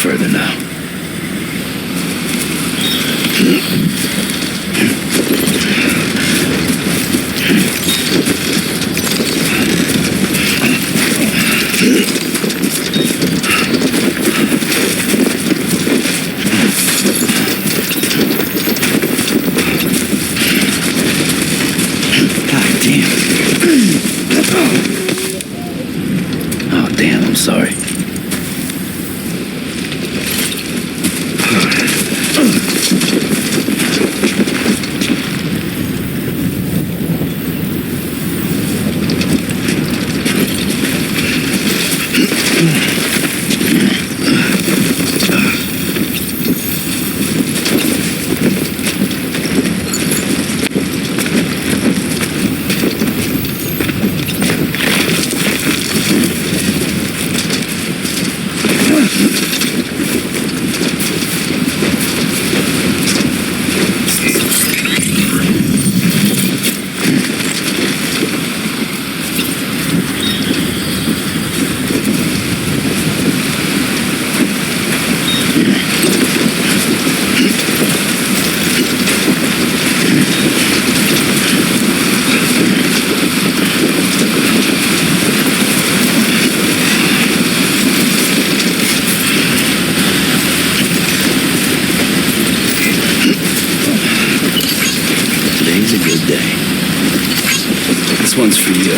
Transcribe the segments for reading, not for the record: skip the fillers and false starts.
further now. God damn. Oh, damn, I'm sorry. Today's a good day. This one's for you.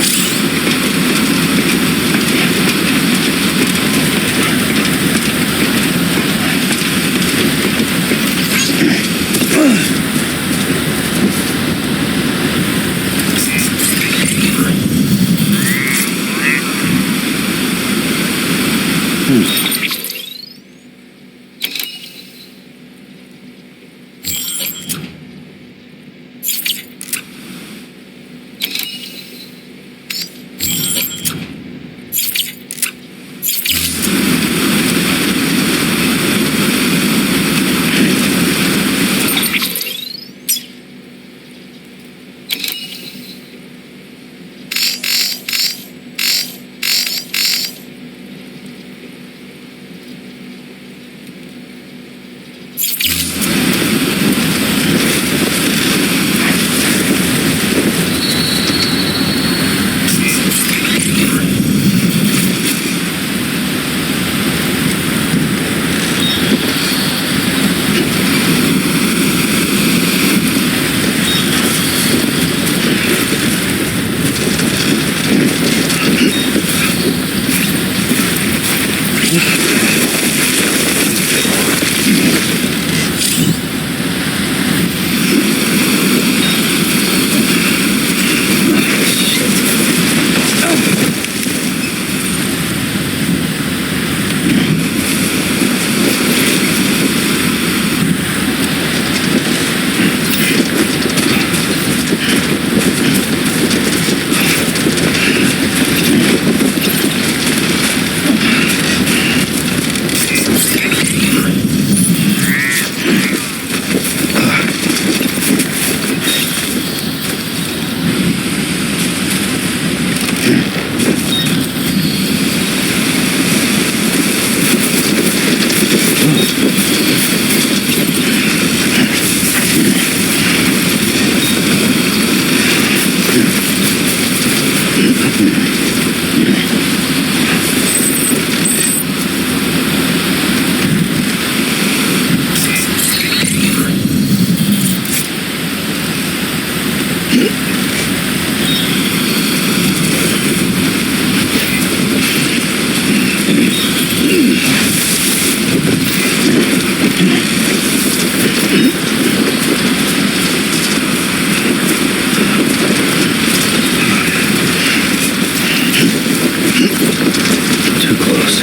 Too close.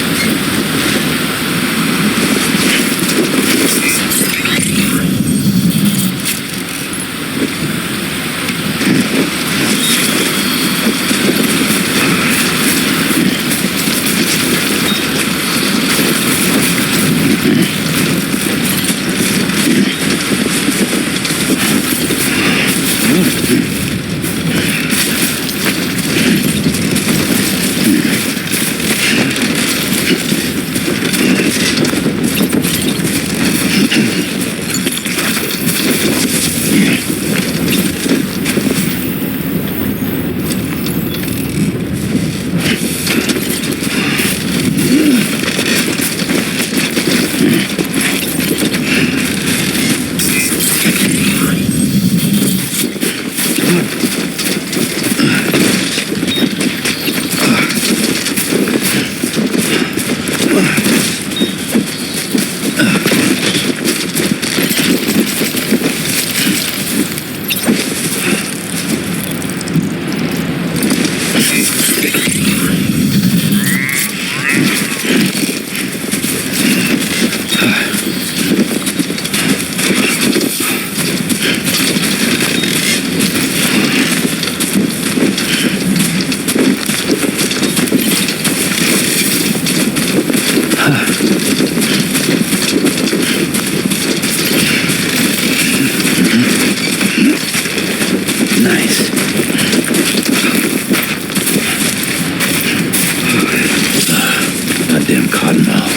Nice. Goddamn cottonmouth.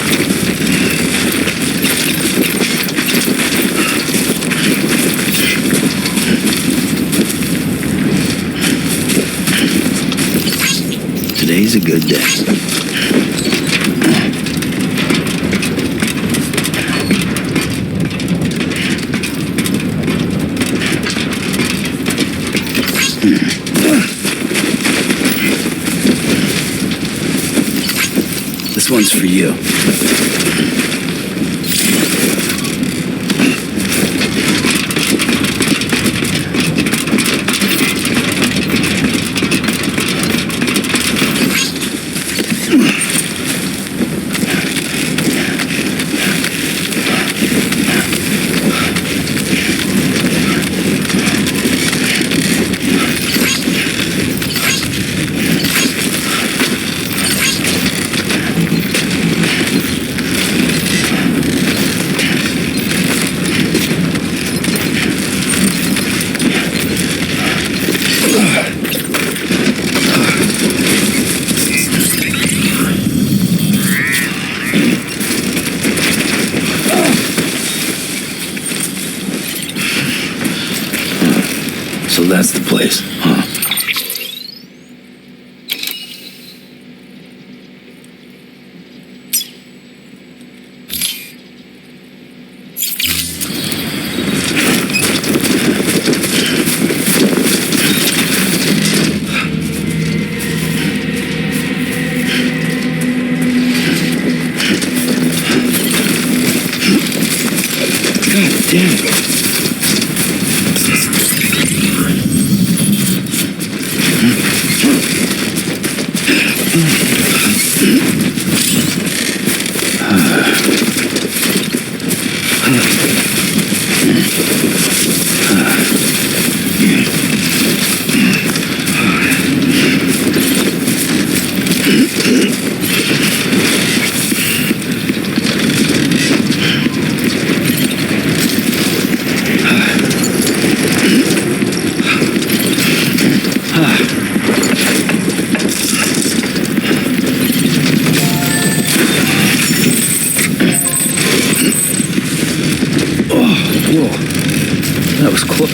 Today's a good day. This one's for you. So that's the place, huh? God damn it. Whoa, that was close.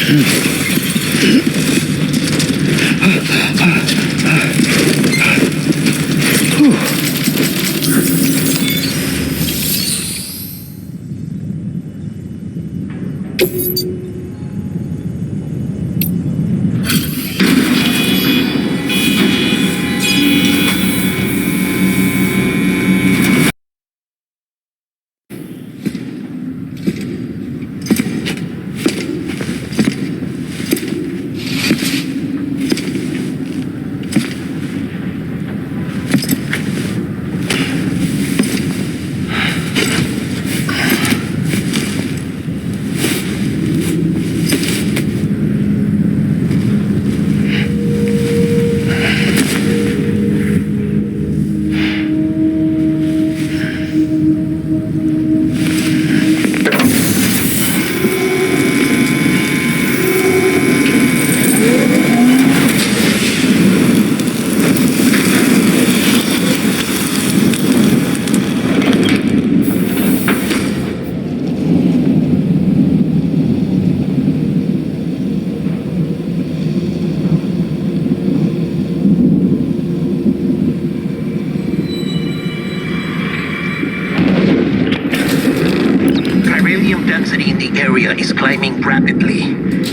Density in the area is climbing rapidly.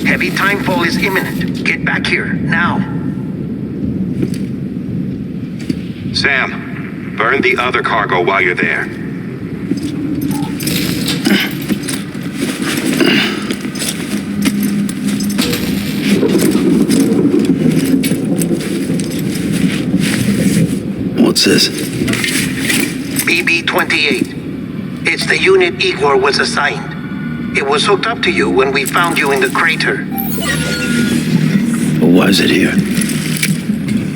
Heavy timefall is imminent. Get back here, now. Sam, burn the other cargo while you're there. What's this? BB-28. It's the unit Igor was assigned. It was hooked up to you when we found you in the crater. But why is it here?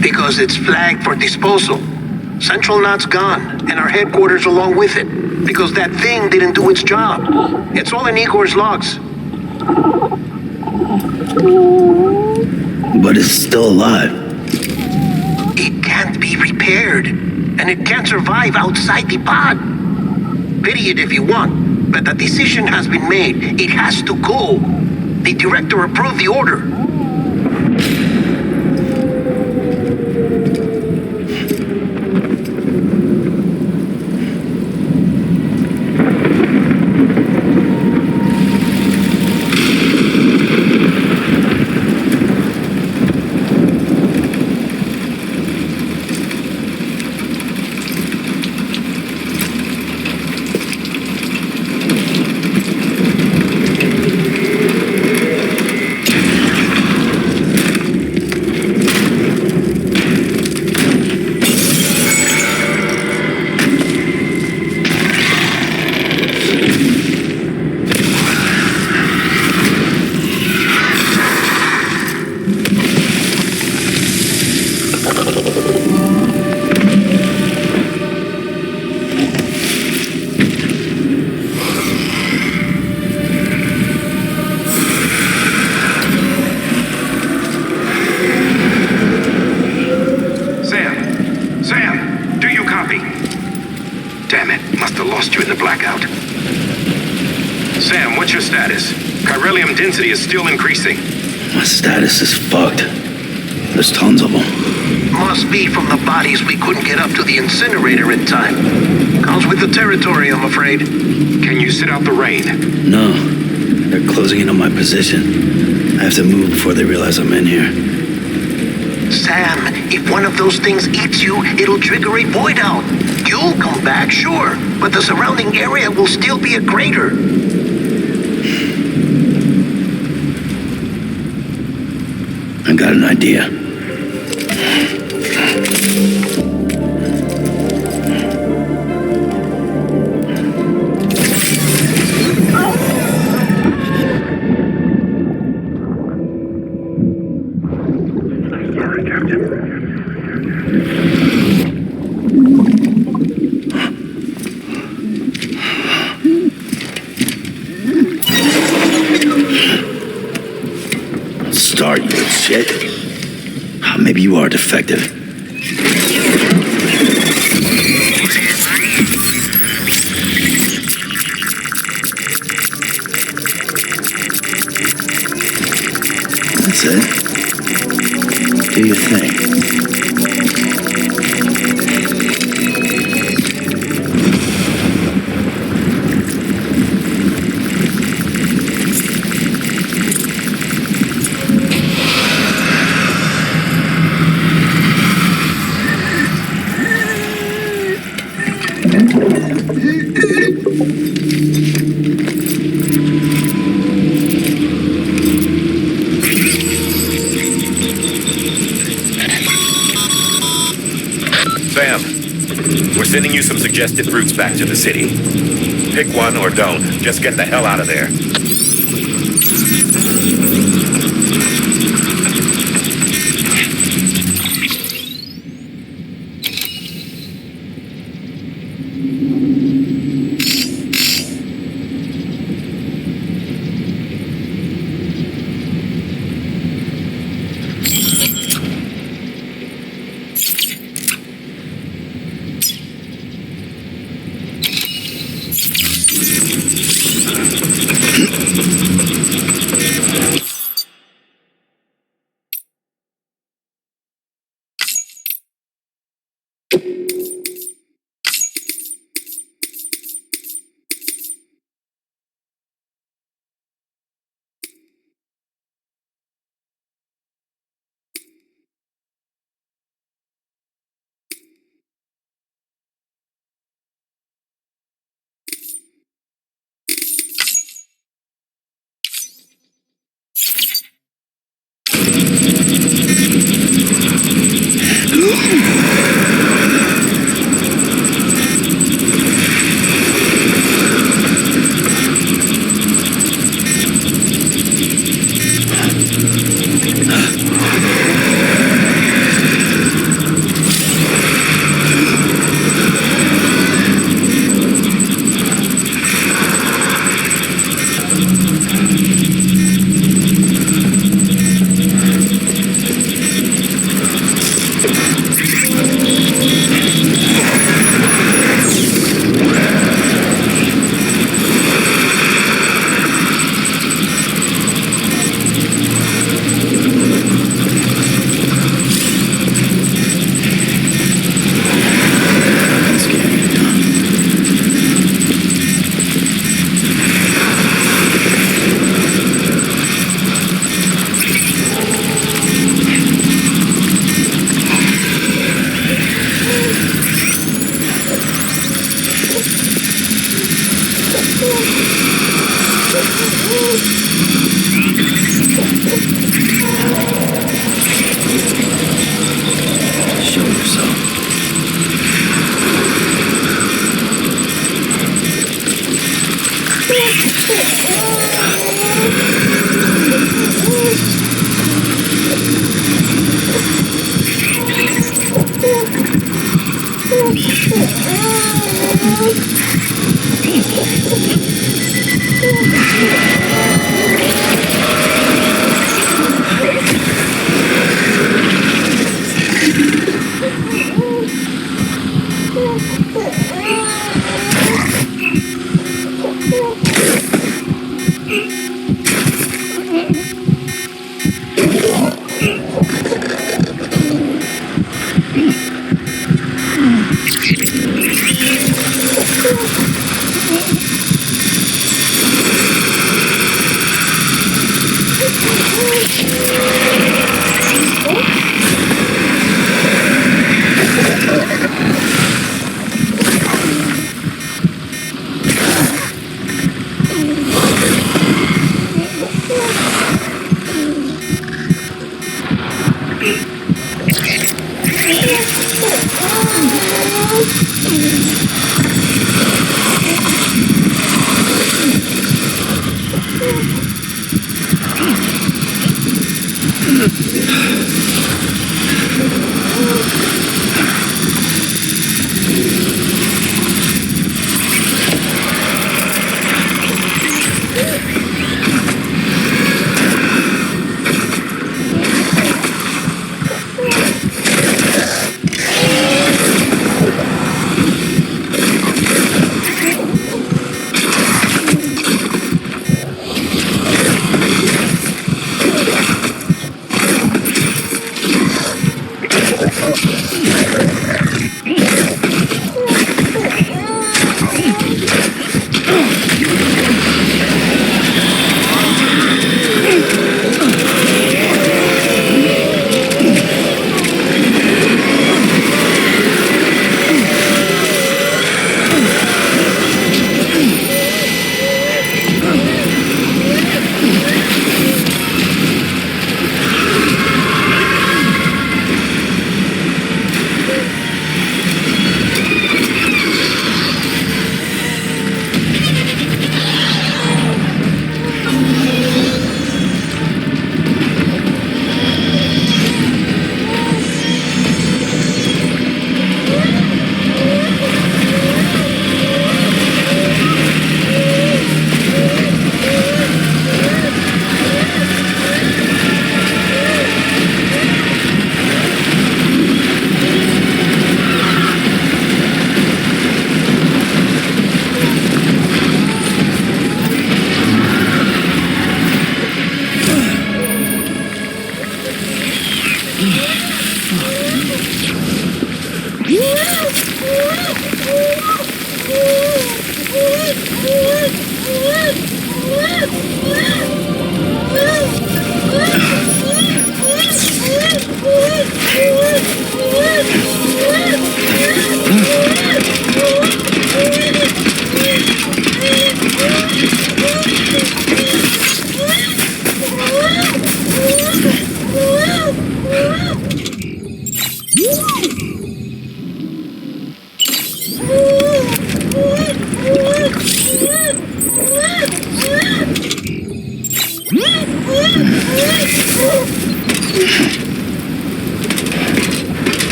Because it's flagged for disposal. Central Knot's gone, and our headquarters along with it. Because that thing didn't do its job. It's all in Igor's logs. But it's still alive. It can't be repaired, and it can't survive outside the pod. Pity it if you want. But the decision has been made. It has to go. The director approved the order. Sam, what's your status? Chiralium density is still increasing. My status is fucked. There's tons of them. Must be from the bodies we couldn't get up to the incinerator in time. Comes with the territory, I'm afraid. Can you sit out the rain? No. They're closing in on my position. I have to move before they realize I'm in here. Sam, if one of those things eats you, it'll trigger a void out. You'll come back, sure, but the surrounding area will still be a crater. I got an idea. Start, you shit. Maybe you are defective. That's it. do your thing. Sam, we're sending you some suggested routes back to the city. Pick one or don't. Just get the hell out of there. Show yourself.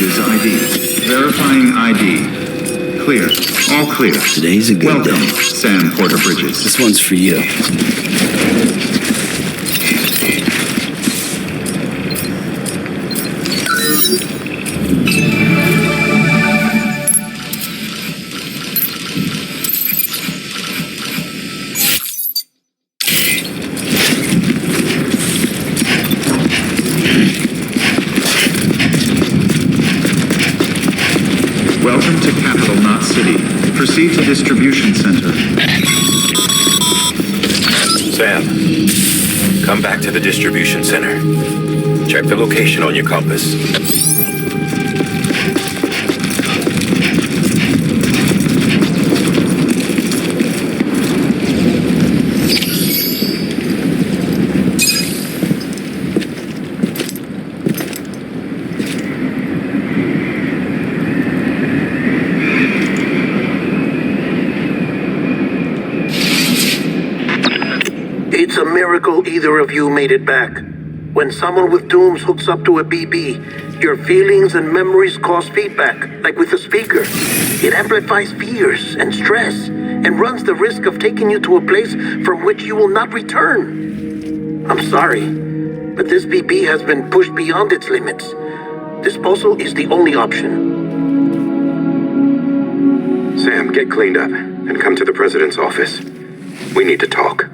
Bridges ID. Verifying ID. Clear. All clear. Today's a good Welcome, day. Sam Porter Bridges. This one's for you. Welcome to Capital Knot City. Proceed to distribution center. Sam, come back to the distribution center. Check the location on your compass. It's a miracle either of you made it back. When someone with dooms hooks up to a BB, your feelings and memories cause feedback, like with a speaker. It amplifies fears and stress, and runs the risk of taking you to a place from which you will not return. I'm sorry, but this BB has been pushed beyond its limits. Disposal is the only option. Sam, get cleaned up and come to the president's office. We need to talk.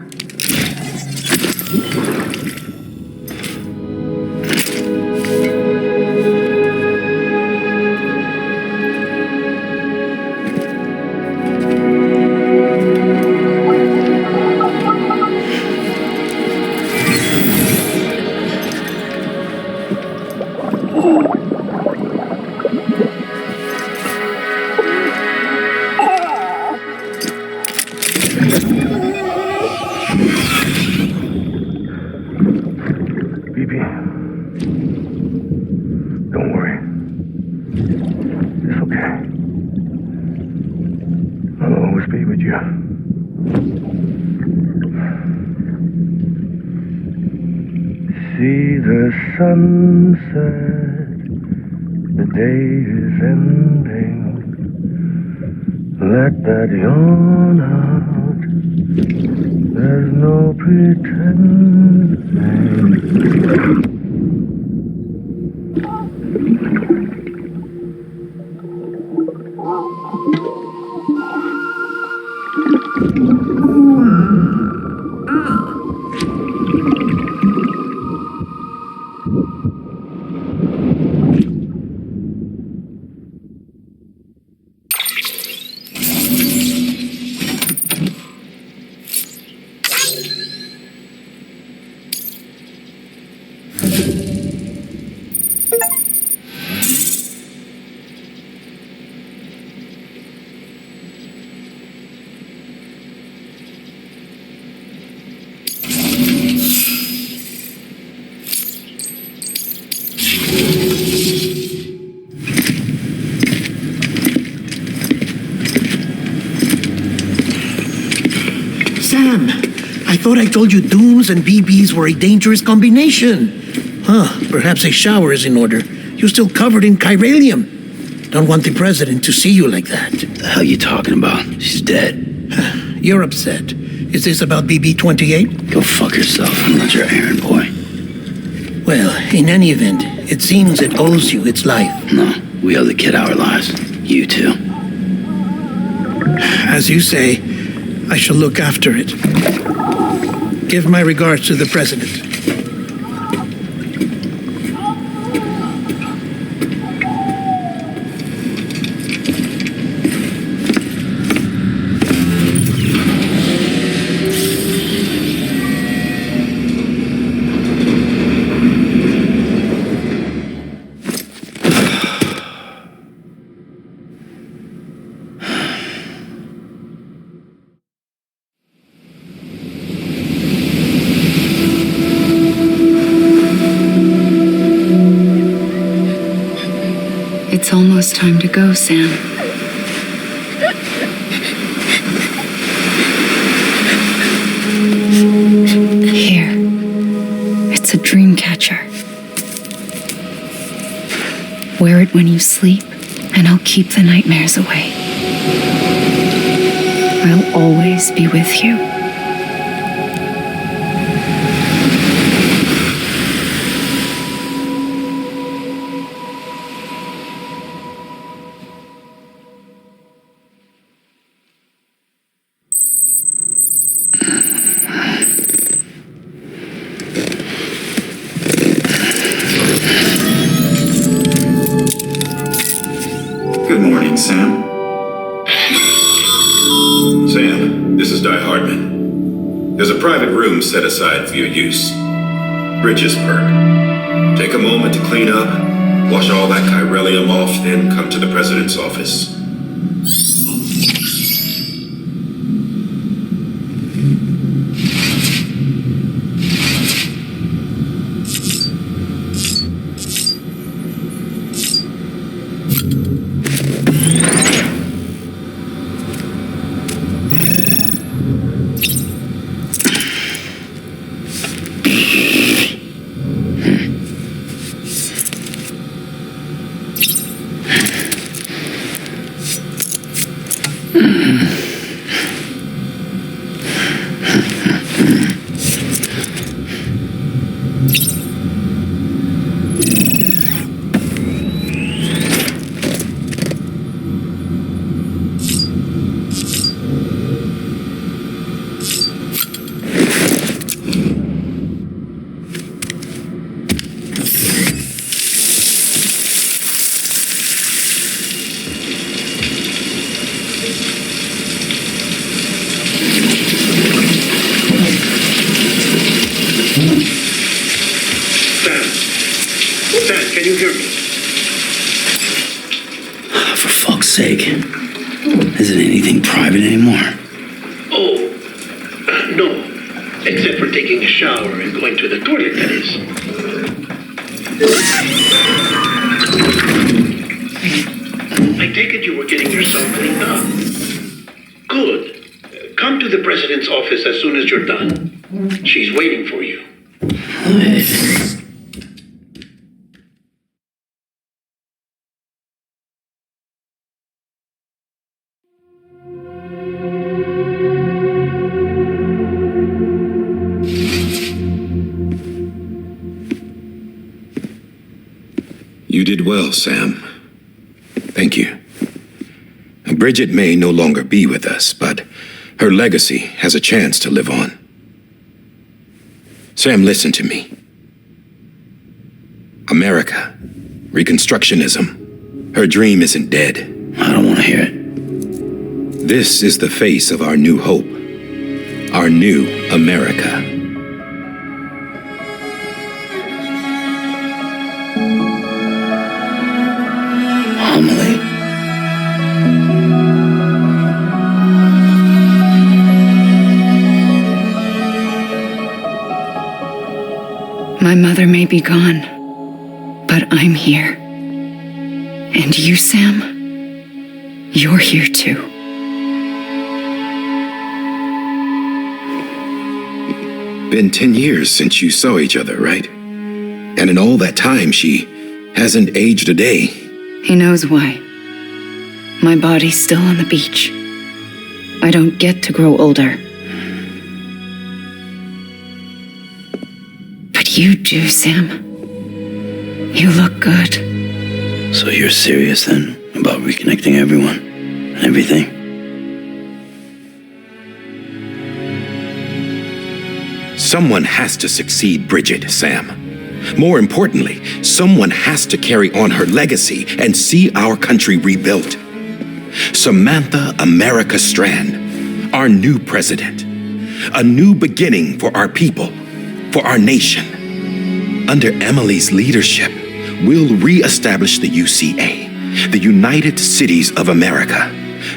Don't worry. It's okay. I'll always be with you. See the sunset. The day is ending. Let that yawn out. There's no pretending. Sam, I thought I told you dooms and BBs were a dangerous combination. Perhaps a shower is in order. You're still covered in chiralium. Don't want the president to see you like that. The hell you talking about? She's dead. You're upset. Is this about BB-28? Go fuck yourself. I'm not your errand boy. Well, in any event, it seems it owes you its life. No, we owe the kid our lives. You too. As you say, I shall look after it. Give my regards to the president. It's almost time to go, Sam. Here. It's a dream catcher. Wear it when you sleep, and I'll keep the nightmares away. I'll always be with you. Good morning, Sam. Sam, this is Di Hardman. There's a private room set aside for your use. Bridges perk. Take a moment to clean up, wash all that chiralium off, then come to the president's office. Sam, can you hear me? For fuck's sake. Isn't anything private anymore? Oh, no. Except for taking a shower and going to the toilet, that is. I take it you were getting yourself cleaned up. Good. Come to the president's office as soon as you're done. She's waiting for you. You did well, Sam. Thank you. Bridget may no longer be with us, but her legacy has a chance to live on. Sam, listen to me. America, Reconstructionism, her dream isn't dead. I don't want to hear it. This is the face of our new hope, our new America. Homily. My mother may be gone, but I'm here. And you, Sam, you're here too. Been 10 years since you saw each other, right? And in all that time, she hasn't aged a day. He knows why. My body's still on the beach. I don't get to grow older. But you do, Sam. You look good. So you're serious then about reconnecting everyone and everything? Someone has to succeed Bridget, Sam. More importantly, someone has to carry on her legacy and see our country rebuilt. Samantha America Strand, our new president. A new beginning for our people, for our nation. Under Emily's leadership, we'll re-establish the UCA, the United Cities of America.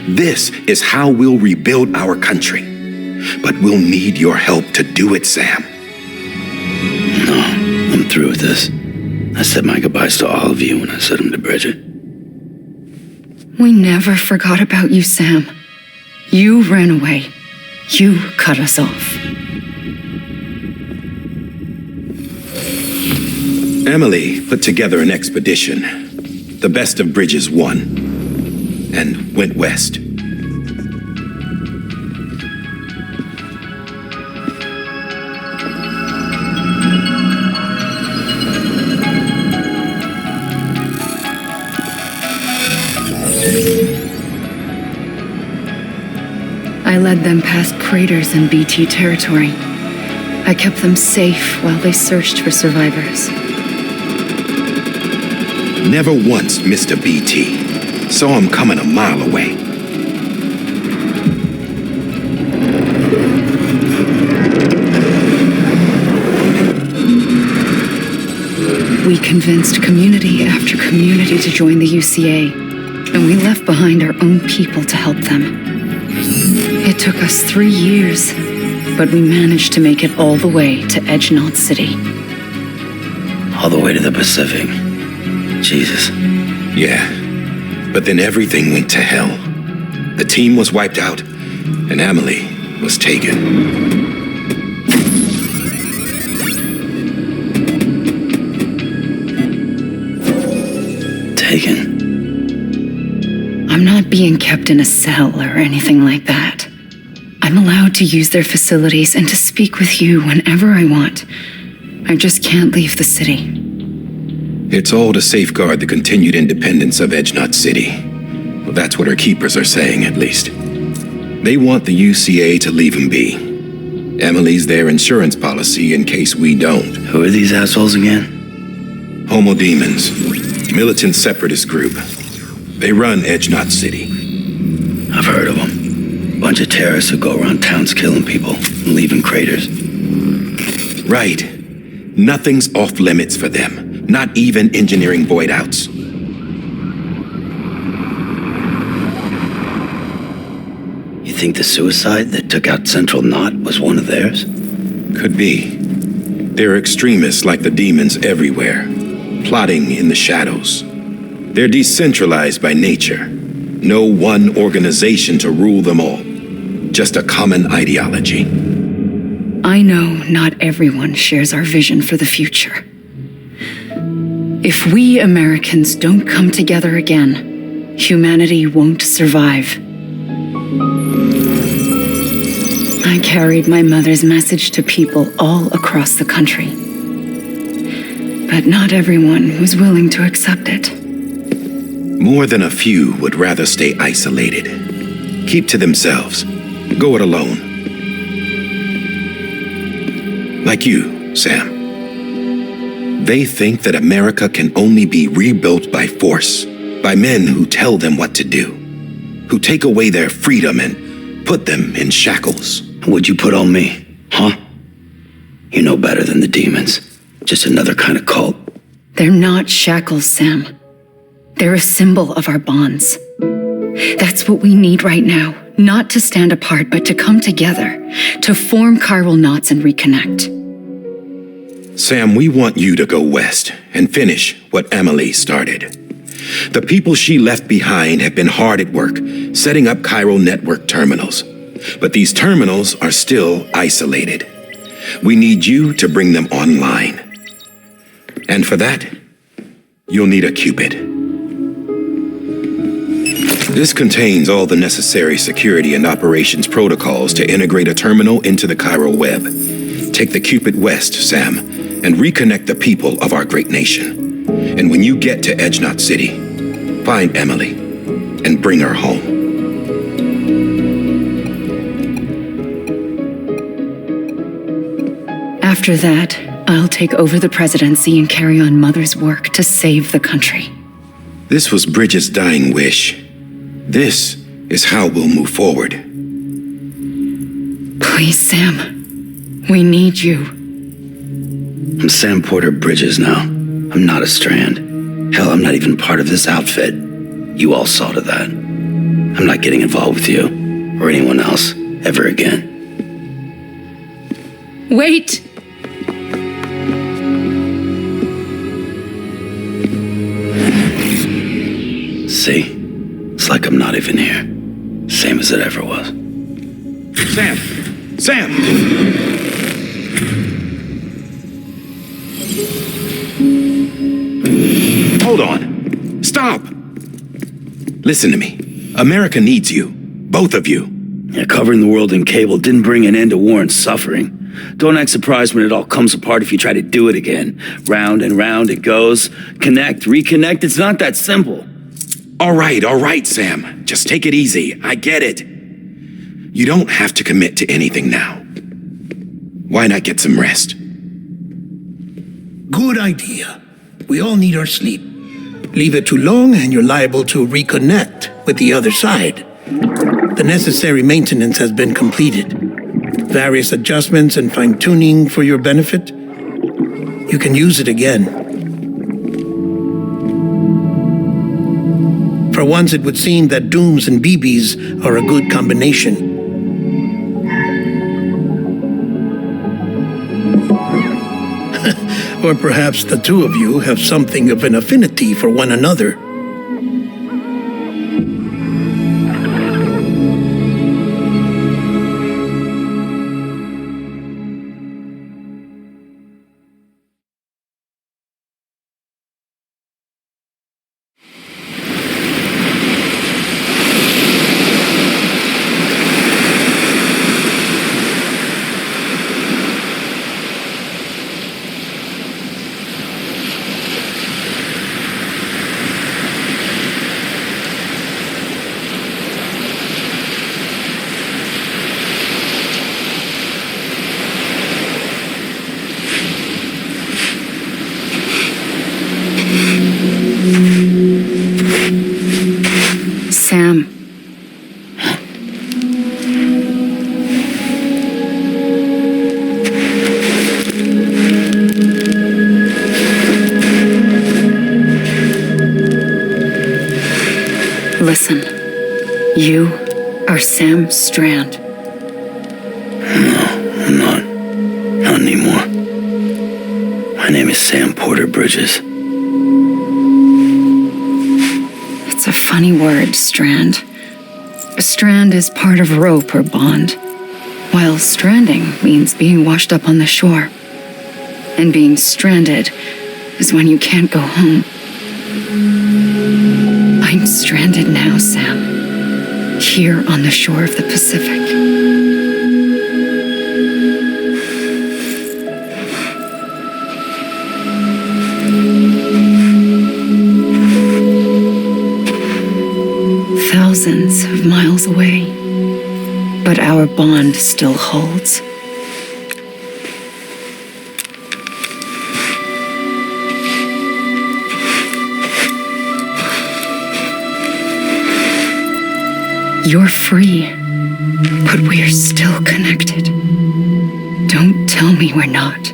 This is how we'll rebuild our country. But we'll need your help to do it, Sam. No, I'm through with this. I said my goodbyes to all of you when I said them to Bridget. We never forgot about you, Sam. You ran away. You cut us off. Emily put together an expedition. the best of Bridges won and went west. I led them past craters in BT territory. I kept them safe while they searched for survivors. Never once missed a BT. Saw him coming a mile away. We convinced community after community to join the UCA, and we left behind our own people to help them. It took us 3 years, but we managed to make it all the way to Edgenot City. All the way to the Pacific. Jesus. Yeah, but then everything went to hell. The team was wiped out, and Emily was taken. Taken. I'm not being kept in a cell or anything like that. I'm allowed to use their facilities and to speak with you whenever I want. I just can't leave the city. It's all to safeguard the continued independence of Edgenot City. Well, that's what our keepers are saying, at least. They want the UCA to leave him be. Emily's their insurance policy in case we don't. Who are these assholes again? Homo Demons, militant separatist group. They run Edgenot City. I've heard of them. Bunch of terrorists who go around towns killing people and leaving craters. Right. Nothing's off limits for them. Not even engineering void outs. You think the suicide that took out Central Knot was one of theirs? Could be. There are extremists like the demons everywhere, plotting in the shadows. They're decentralized by nature. No one organization to rule them all. Just a common ideology. I know not everyone shares our vision for the future. If we Americans don't come together again, humanity won't survive. I carried my mother's message to people all across the country. But not everyone was willing to accept it. More than a few would rather stay isolated. Keep to themselves. Go it alone. Like you, Sam. They think that America can only be rebuilt by force, by men who tell them what to do, who take away their freedom and put them in shackles. What'd you put on me, huh? You know better than the demons. Just another kind of cult. They're not shackles, Sam. They're a symbol of our bonds. That's what we need right now. Not to stand apart, but to come together, to form chiral knots and reconnect. Sam, we want you to go west and finish what Emily started. The people she left behind have been hard at work, setting up chiral network terminals. But these terminals are still isolated. We need you to bring them online. And for that, you'll need a Cupid. This contains all the necessary security and operations protocols to integrate a terminal into the chiral web. Take the Cupid west, Sam, and reconnect the people of our great nation. And when you get to Edgenot City, find Emily and bring her home. After that, I'll take over the presidency and carry on Mother's work to save the country. This was Bridget's dying wish. This is how we'll move forward. Please, Sam. We need you. I'm Sam Porter Bridges now. I'm not a Strand. Hell, I'm not even part of this outfit. You all saw to that. I'm not getting involved with you or anyone else ever again. Wait! See? It's like I'm not even here. Same as it ever was. Sam! Sam! Hold on. Stop! stop! Listen to me. America needs you. Both of you. Yeah, covering the world in cable didn't bring an end to war and suffering. Don't act surprised when it all comes apart if you try to do it again. Round and round it goes. Connect, reconnect, it's not that simple. All right, Sam. Just take it easy. I get it. You don't have to commit to anything now. Why not get some rest? Good idea. We all need our sleep. Leave it too long and you're liable to reconnect with the other side. The necessary maintenance has been completed. Various adjustments and fine-tuning for your benefit. You can use it again. For once, it would seem that Dooms and BBs are a good combination. Or perhaps the two of you have something of an affinity for one another. Sam. Listen, you are Sam Strand. No, I'm not. Not anymore. My name is Sam Porter Bridges. It's a funny word, strand. A strand is part of rope or bond, while stranding means being washed up on the shore. And being stranded is when you can't go home. I'm stranded now, Sam. Here on the shore of the Pacific. Thousands of miles away, but our bond still holds. You're free, but we're still connected. Don't tell me we're not.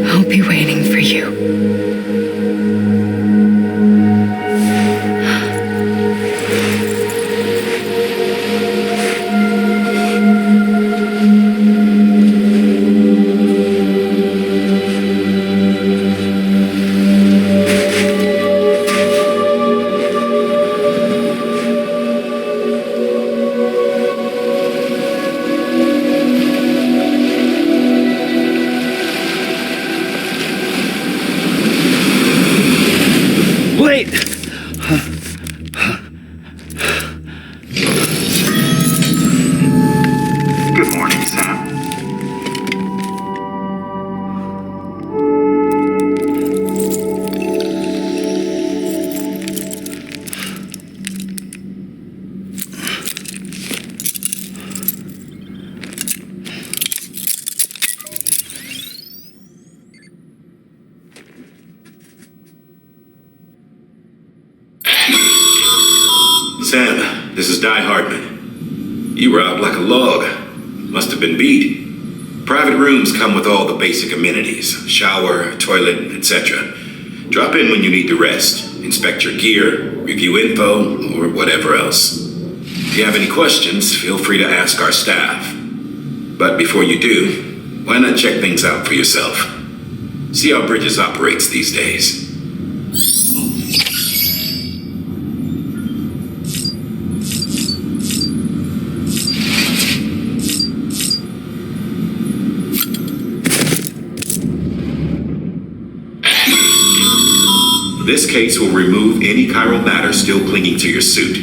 I'll be waiting for you. Wait! Good morning, Sam. Sam, this is Di Hartman. You were out like a log. Must have been beat. Private rooms come with all the basic amenities. Shower, toilet, etc. Drop in when you need to rest, inspect your gear, review info, or whatever else. If you have any questions, feel free to ask our staff. But before you do, why not check things out for yourself? See how Bridges operates these days. This case will remove any chiral matter still clinging to your suit.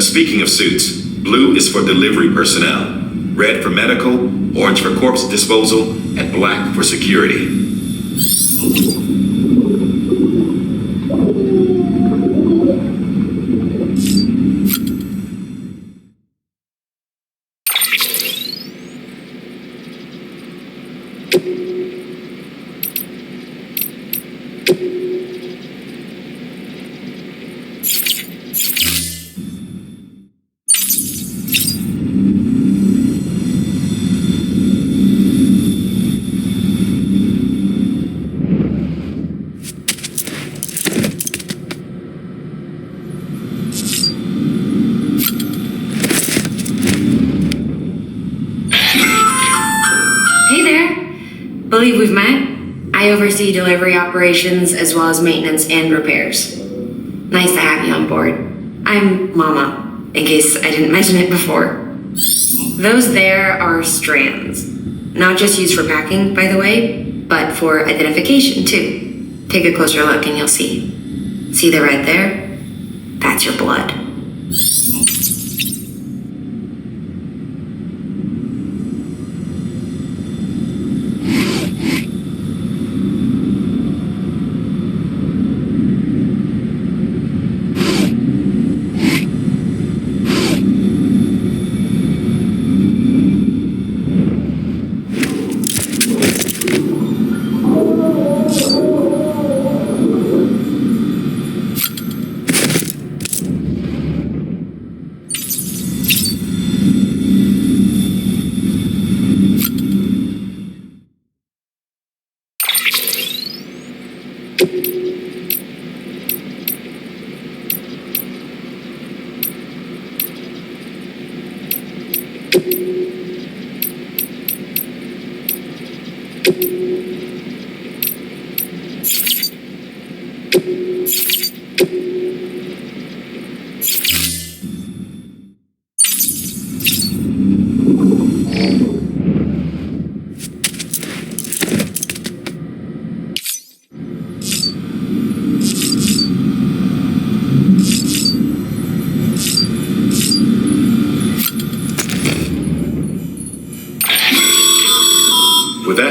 Speaking of suits, blue is for delivery personnel, red for medical, orange for corpse disposal, and black for security. Believe we've met. I oversee delivery operations as well as maintenance and repairs. Nice to have you on board. I'm Mama, in case I didn't mention it before. Those there are strands. Not just used for packing, by the way, but for identification too. Take a closer look and you'll see. See the red there? That's your blood.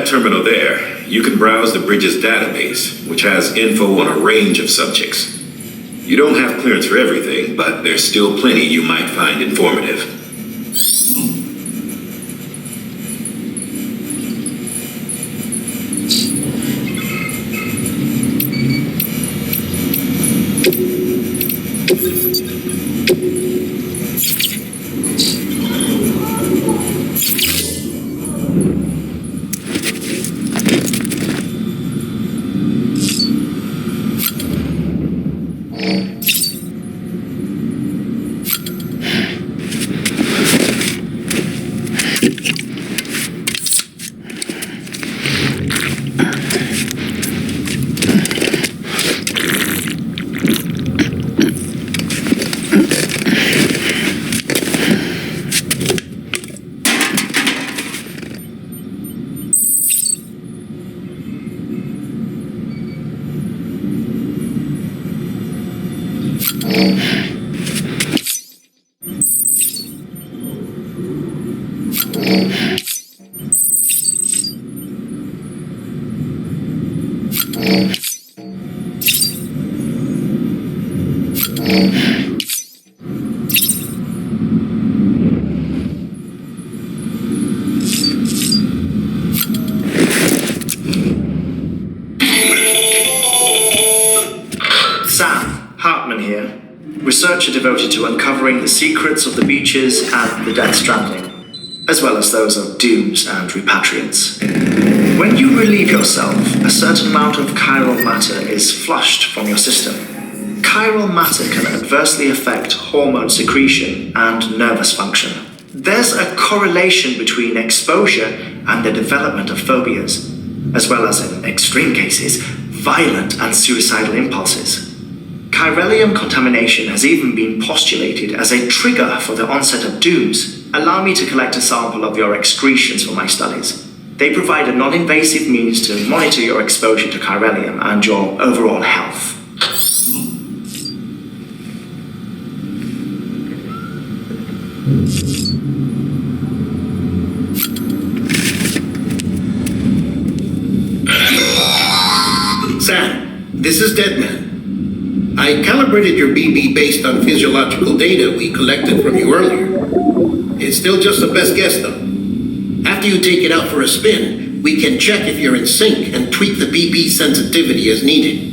Terminal there, you can browse the Bridges database, which has info on a range of subjects. You don't have clearance for everything, but there's still plenty you might find informative. Researcher devoted to uncovering the secrets of the beaches and the Death Stranding, as well as those of dooms and repatriants. When you relieve yourself, a certain amount of chiral matter is flushed from your system. Chiral matter can adversely affect hormone secretion and nervous function. There's a correlation between exposure and the development of phobias, as well as, in extreme cases, violent and suicidal impulses. Chiralium contamination has even been postulated as a trigger for the onset of dooms. Allow me to collect a sample of your excretions for my studies. They provide a non-invasive means to monitor your exposure to chiralium and your overall health. Sam, this is Deadman. I calibrated your BB based on physiological data we collected from you earlier. It's still just the best guess, though. After you take it out for a spin, we can check if you're in sync and tweak the BB sensitivity as needed.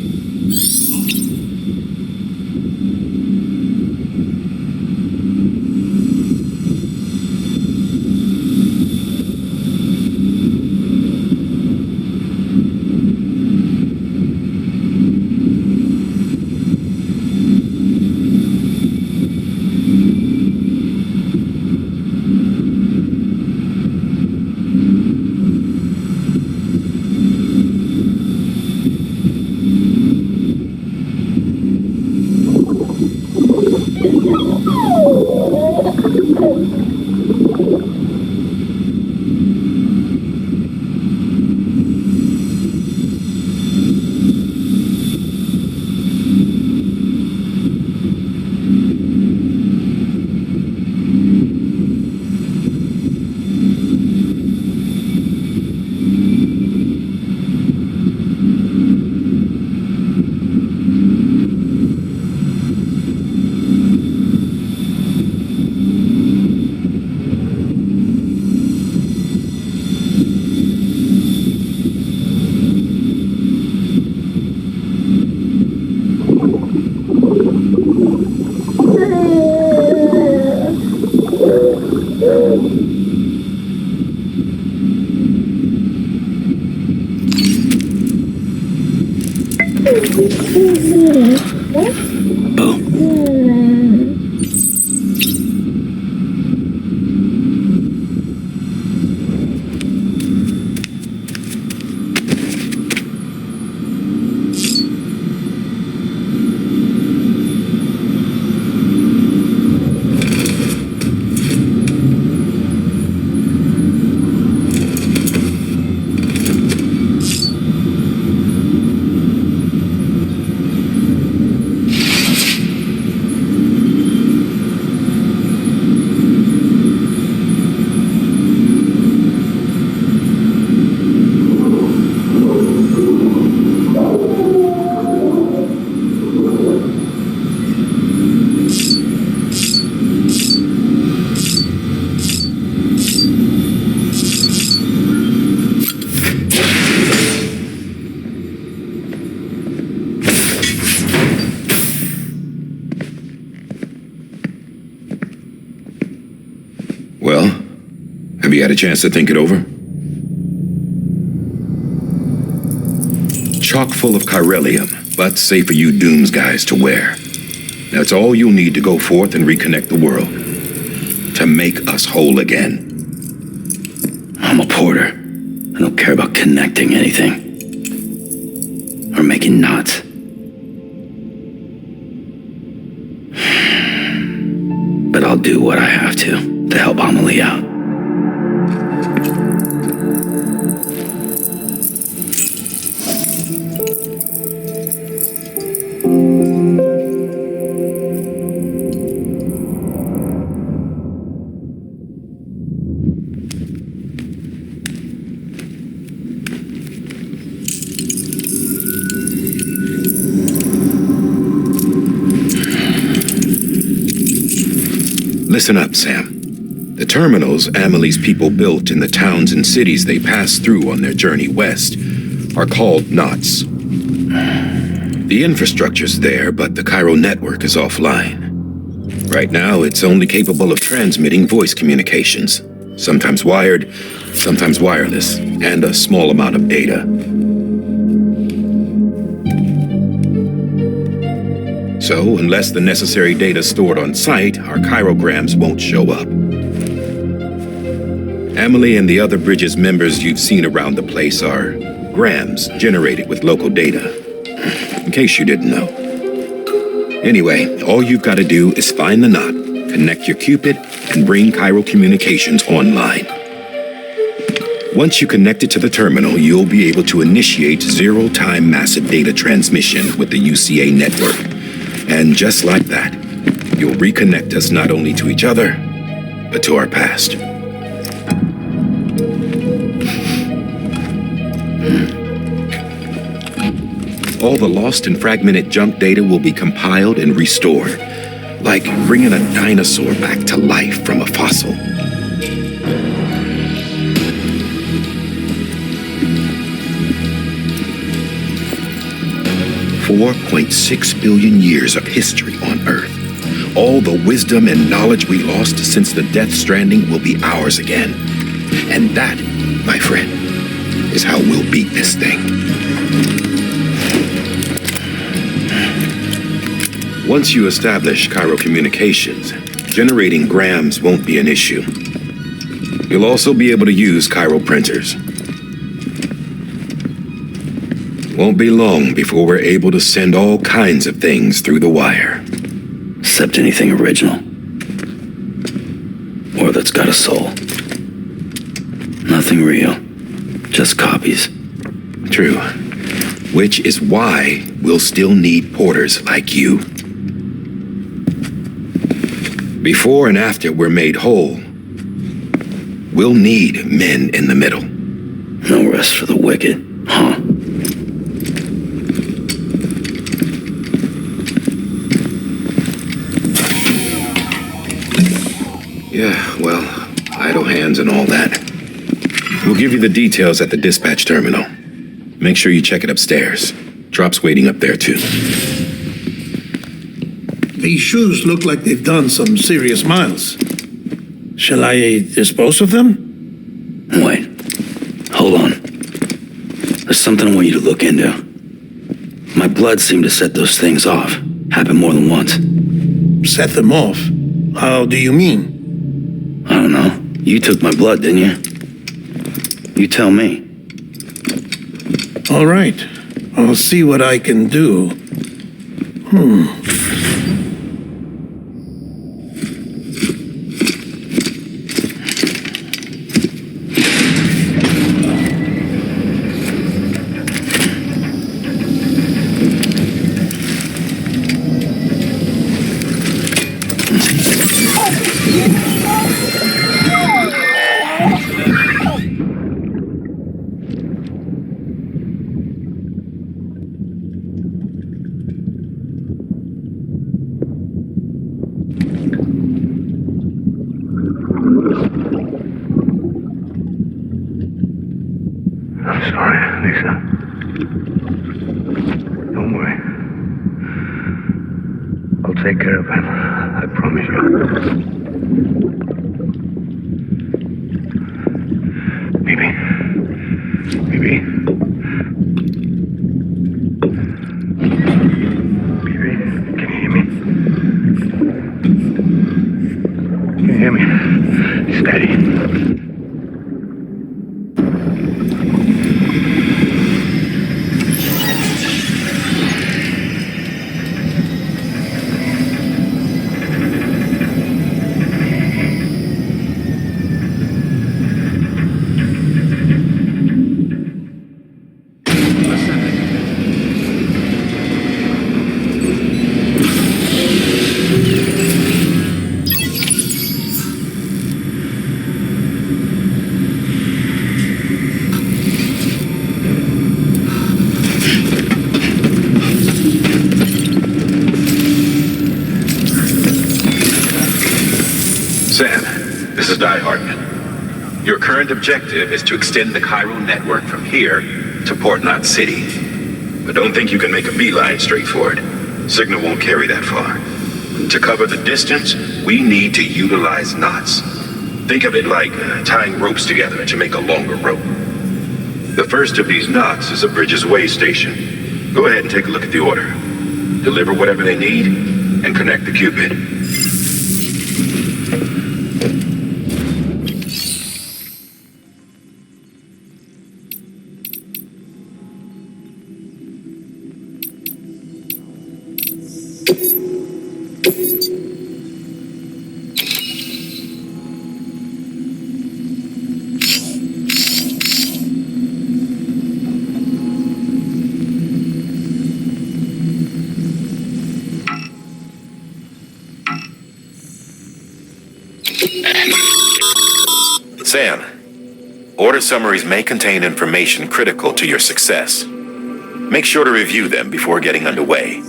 Well, have you had a chance to think it over? Chock full of chiralium, but safe for you Dooms guys to wear. That's all you'll need to go forth and reconnect the world. To make us whole again. I'm a porter. I don't care about connecting anything. Or making knots. But I'll do what I have to help Amelie out. Listen up, Sam. The terminals Amelie's people built in the towns and cities they passed through on their journey west are called knots. The infrastructure's there, but the chiral network is offline. Right now, it's only capable of transmitting voice communications. sometimes wired, sometimes wireless, and a small amount of data. So, unless the necessary data is stored on site, our chirograms won't show up. Emily and the other Bridges members you've seen around the place are grams generated with local data. In case you didn't know. Anyway, all you've got to do is find the knot, connect your Cupid, and bring Chiral Communications online. Once you connect it to the terminal, you'll be able to initiate zero-time massive data transmission with the UCA network. And just like that, you'll reconnect us not only to each other, but to our past. All the lost and fragmented junk data will be compiled and restored, like bringing a dinosaur back to life from a fossil. $4.6 billion years of history on Earth. All the wisdom and knowledge we lost since the Death Stranding will be ours again. And that, my friend, is how we'll beat this thing. Once you establish Chiral Communications, generating grams won't be an issue. You'll also be able to use chiral printers. Won't be long before we're able to send all kinds of things through the wire. Except anything original. Or that's got a soul. Nothing real. Just copies. True. Which is why we'll still need porters like you. Before and after we're made whole, we'll need men in the middle. No rest for the wicked, huh? Yeah, well, idle hands and all that. We'll give you the details at the dispatch terminal. Make sure you check it upstairs. Drop's waiting up there, too. These shoes look like they've done some serious miles. Shall I dispose of them? Wait. Hold on. There's something I want you to look into. My blood seemed to set those things off. Happened more than once. Set them off? How do you mean? I don't know. You took my blood, didn't you? You tell me. All right. I'll see what I can do. I'm sorry, Lisa. Don't worry. I'll take care of him. I promise you. Baby. Baby. Baby, can you hear me? Can you hear me? Steady. Sam, this is Die Hartman. Your current objective is to extend the Chiral network from here to Port Knot City. But don't think you can make a beeline straight for it. Signal won't carry that far. To cover the distance, we need to utilize knots. Think of it like tying ropes together to make a longer rope. The first of these knots is a Bridges Way station. Go ahead and take a look at the order. Deliver whatever they need, and connect the Cupid. Sam, order summaries may contain information critical to your success. Make sure to review them before getting underway.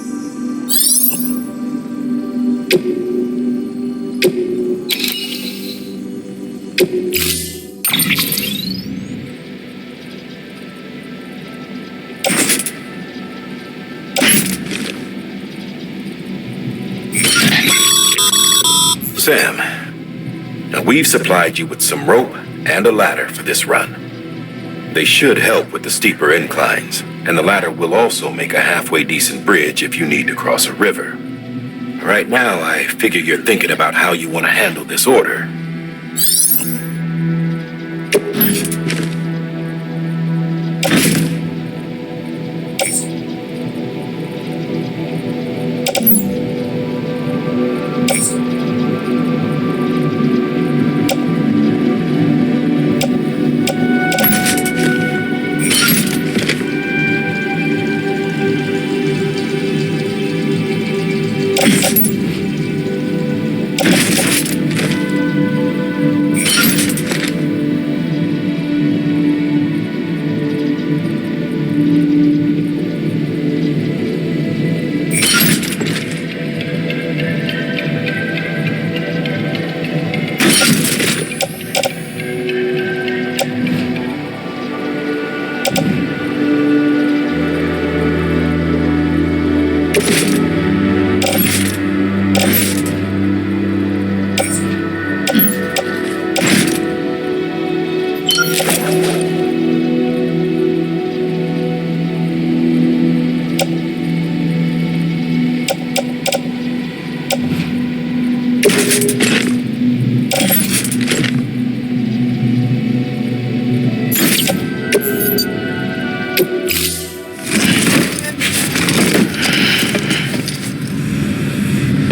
Sam, now we've supplied you with some rope and a ladder for this run. They should help with the steeper inclines, and the ladder will also make a halfway decent bridge if you need to cross a river. Right now, I figure you're thinking about how you want to handle this order.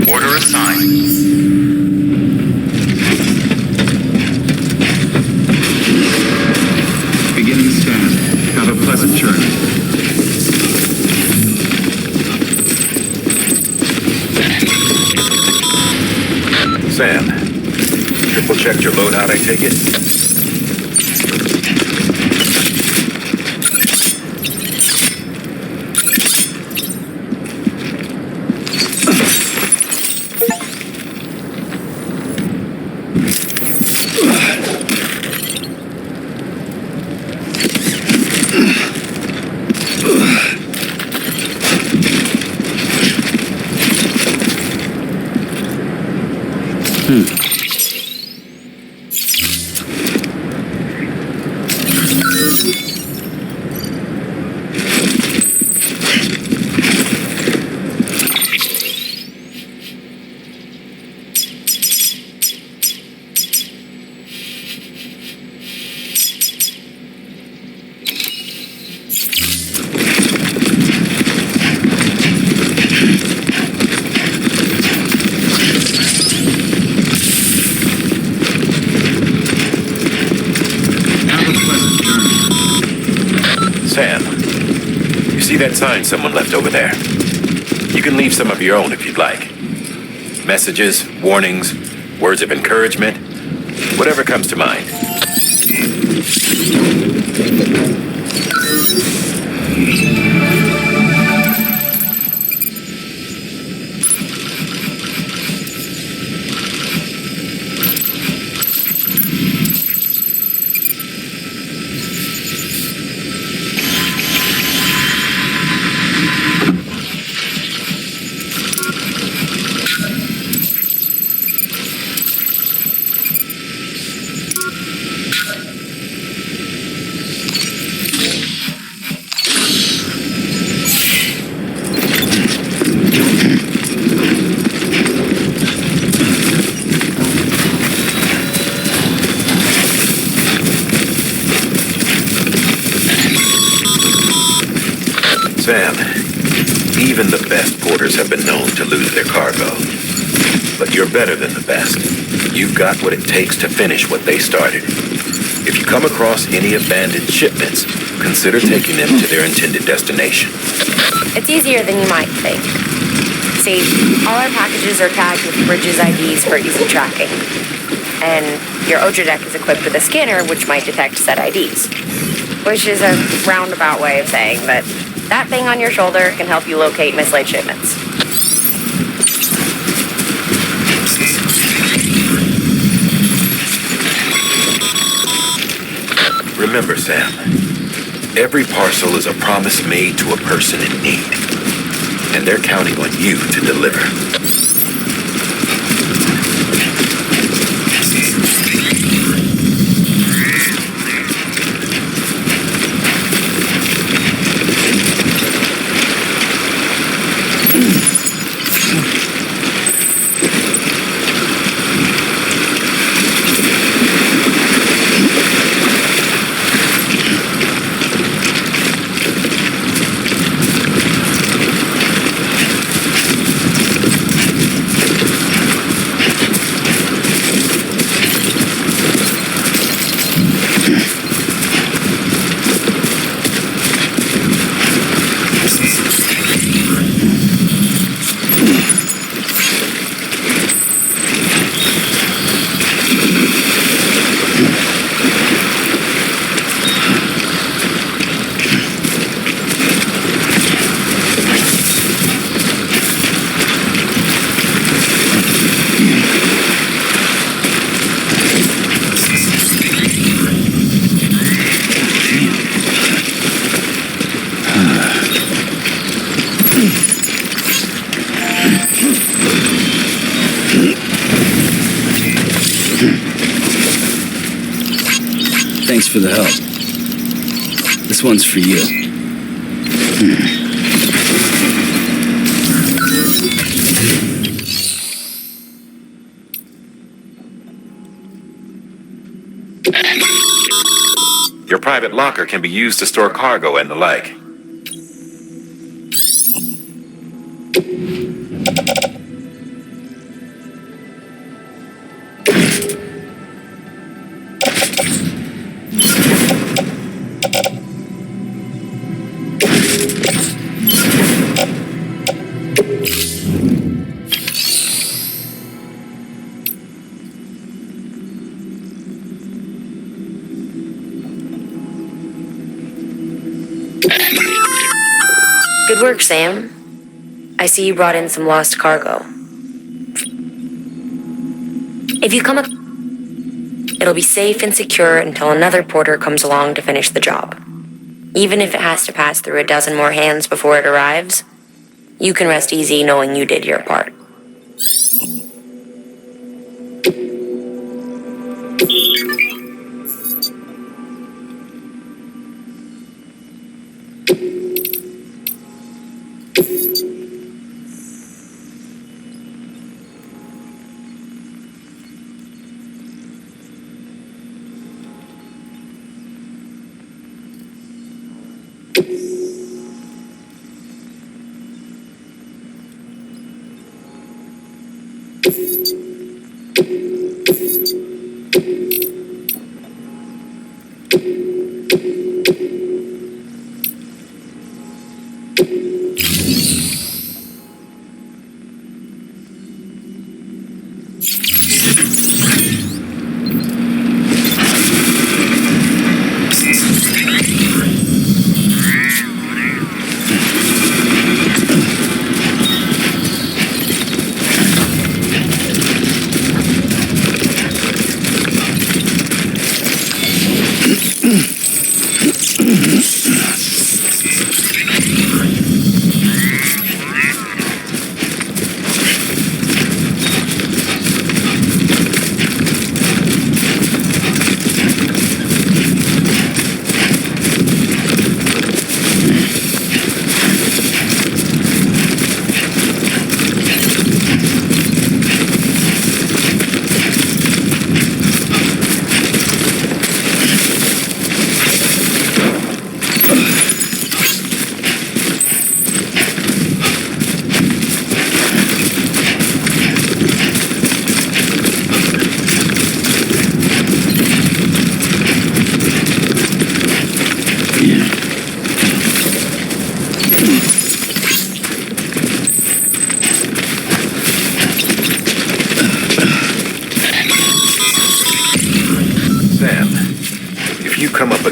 Order assigned. Beginning scan. Have a pleasant journey. Sam, triple checked your loadout, I take it? Sam, you see that sign someone left over there? You can leave some of your own if you'd like. Messages, warnings, words of encouragement, whatever comes to mind. Sam, even the best porters have been known to lose their cargo. But you're better than the best. You've got what it takes to finish what they started. If you come across any abandoned shipments, consider taking them to their intended destination. It's easier than you might think. See, all our packages are tagged with Bridges IDs for easy tracking. And your Ultra deck is equipped with a scanner which might detect said IDs. Which is a roundabout way of saying that that thing on your shoulder can help you locate mislaid shipments. Remember, Sam, every parcel is a promise made to a person in need. And they're counting on you to deliver. Thanks for the help. This one's for you. Your private locker can be used to store cargo and the like. Good work, Sam. I see you brought in some lost cargo. If you come up, it'll be safe and secure until another porter comes along to finish the job. Even if it has to pass through a dozen more hands before it arrives, you can rest easy knowing you did your part.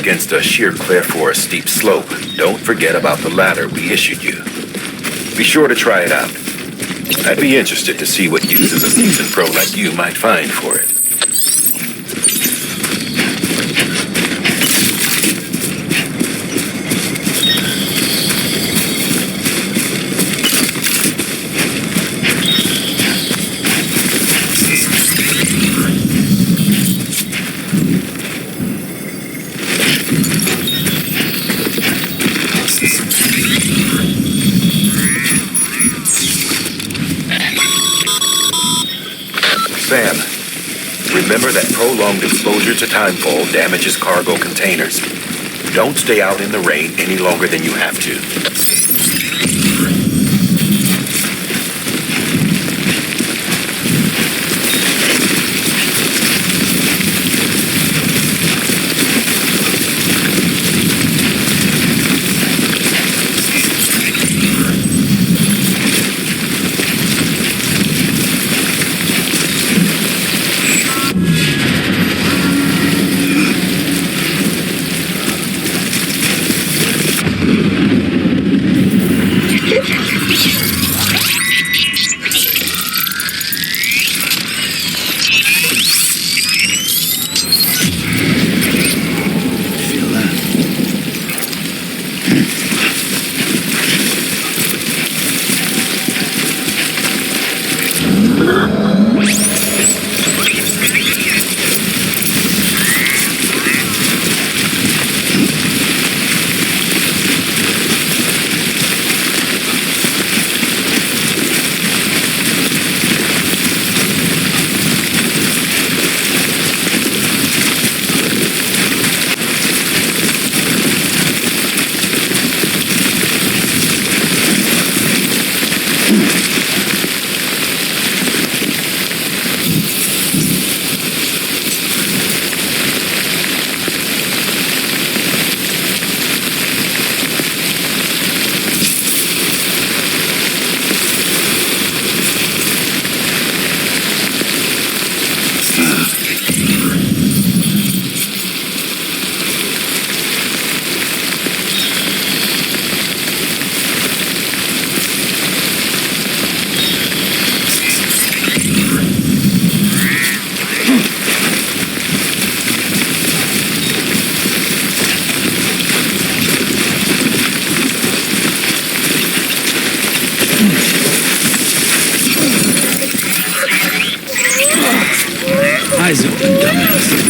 against a sheer cliff or a steep slope, don't forget about the ladder we issued you. Be sure to try it out. I'd be interested to see what uses a seasoned pro like you might find for it. Sam, remember that prolonged exposure to timefall damages cargo containers. Don't stay out in the rain any longer than you have to. Eyes open, dumbass.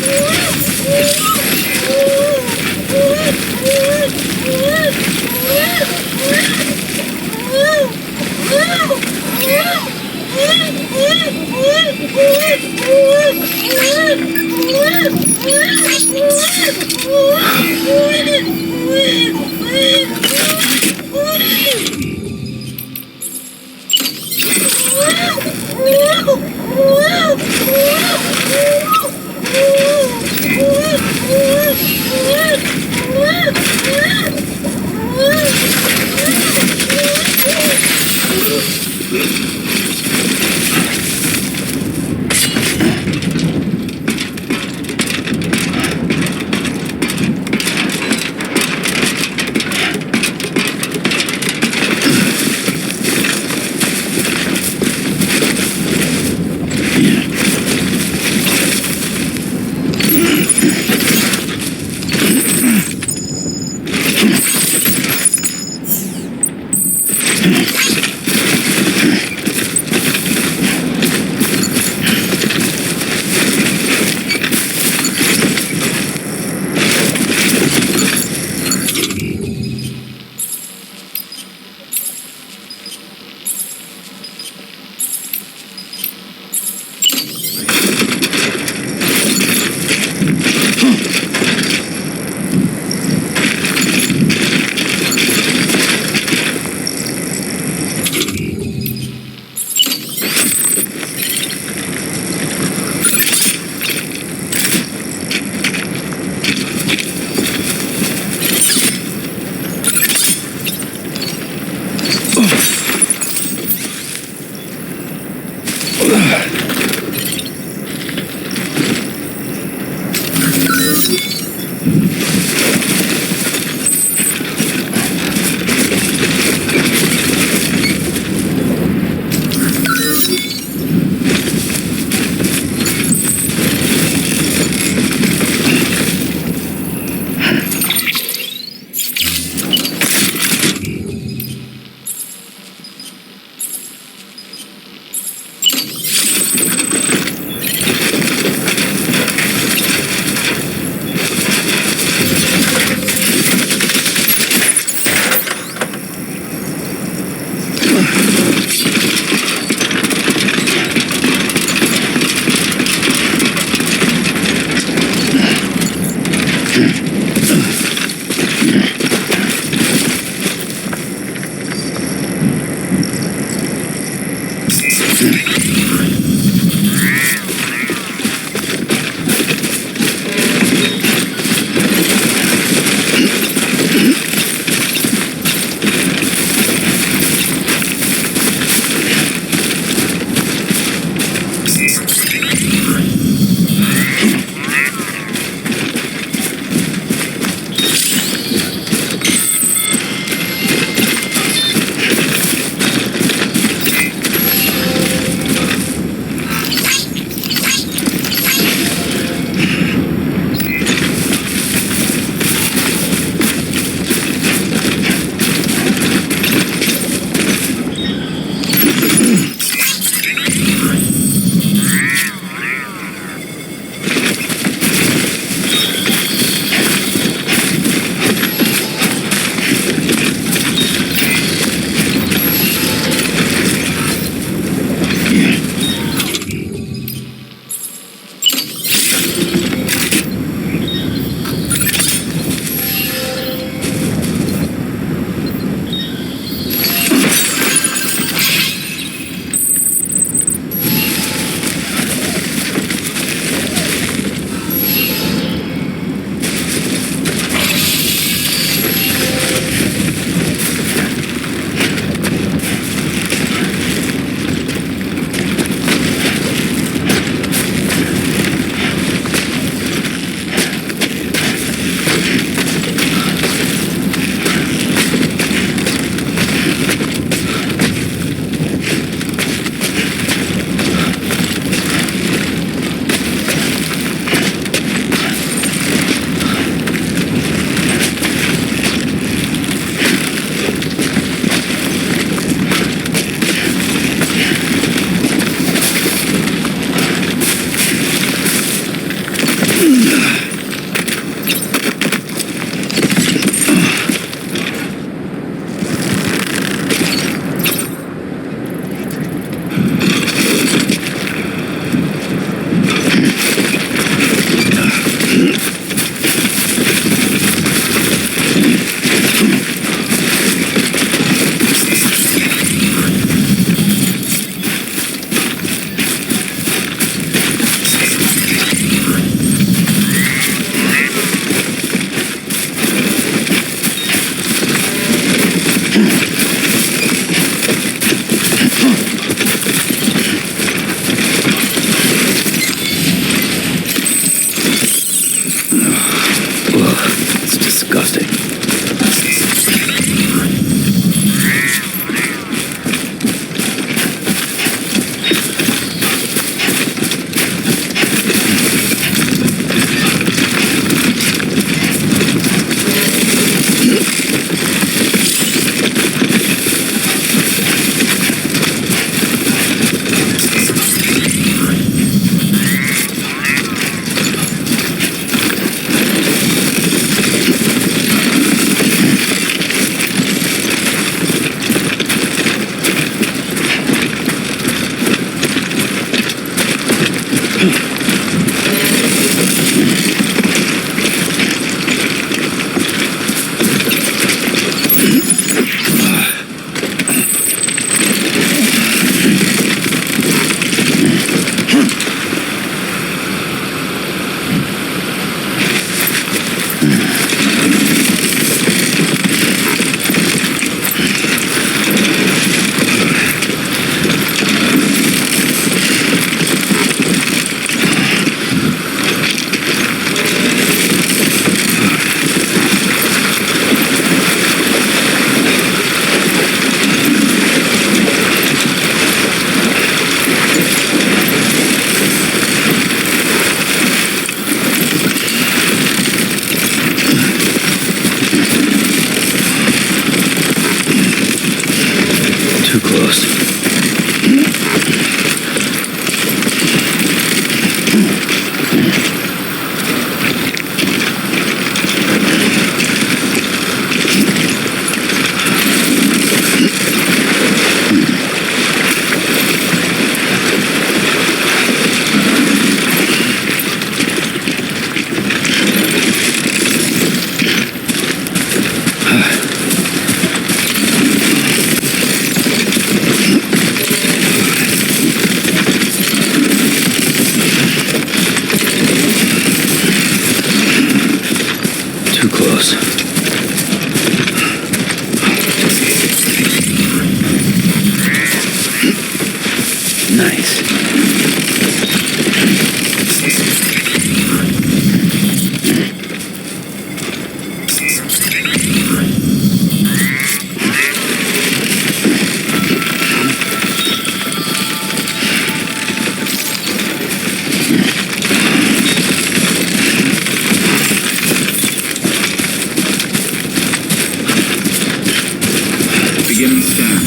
Beginning scan.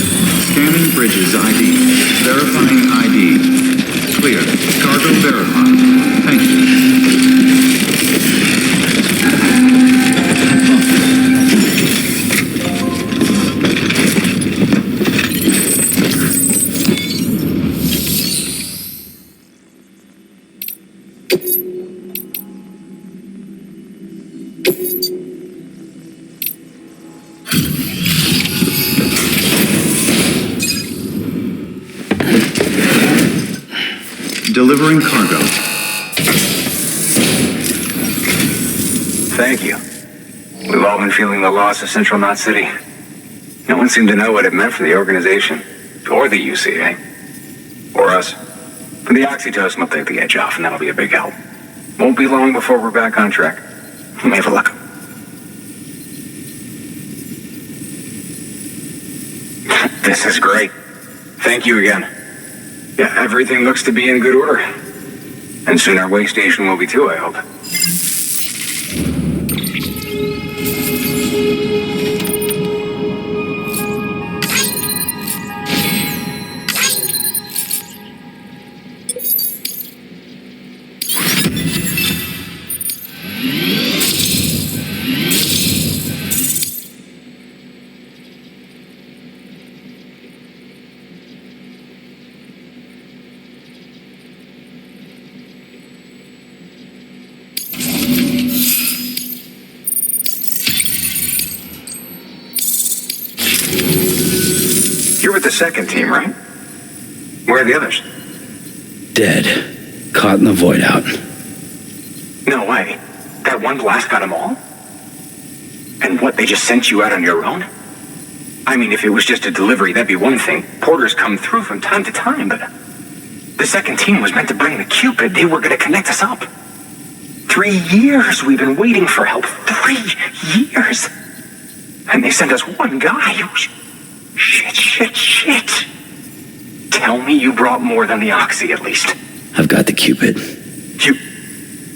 Scanning Bridges ID. Verifying ID. Clear. Cargo verified. Thank you. Delivering cargo. Thank you. We've all been feeling the loss of Central Knot City. No one seemed to know what it meant for the organization, or the UCA, or us. But the oxytocin will take the edge off, and that'll be a big help. Won't be long before we're back on track. We may have luck. This is great. Thank you again. Yeah, everything looks to be in good order. And soon our way station will be too, I hope. You're with the second team, right? Where are the others? Dead. Caught in the void out. No way. That one blast got them all? And what, they just sent you out on your own? I mean, if it was just a delivery, that'd be one thing. Porters come through from time to time, but the second team was meant to bring the Cupid. They were going to connect us up. 3 years we've been waiting for help. 3 years. And they sent us one guy who... Shit. Tell me you brought more than the Oxy, at least. I've got the Cupid. You...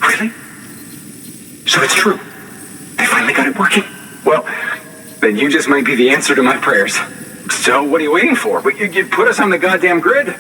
Really? So it's true. They finally got it working. Well, then you just might be the answer to my prayers. So what are you waiting for? You put us on the goddamn grid.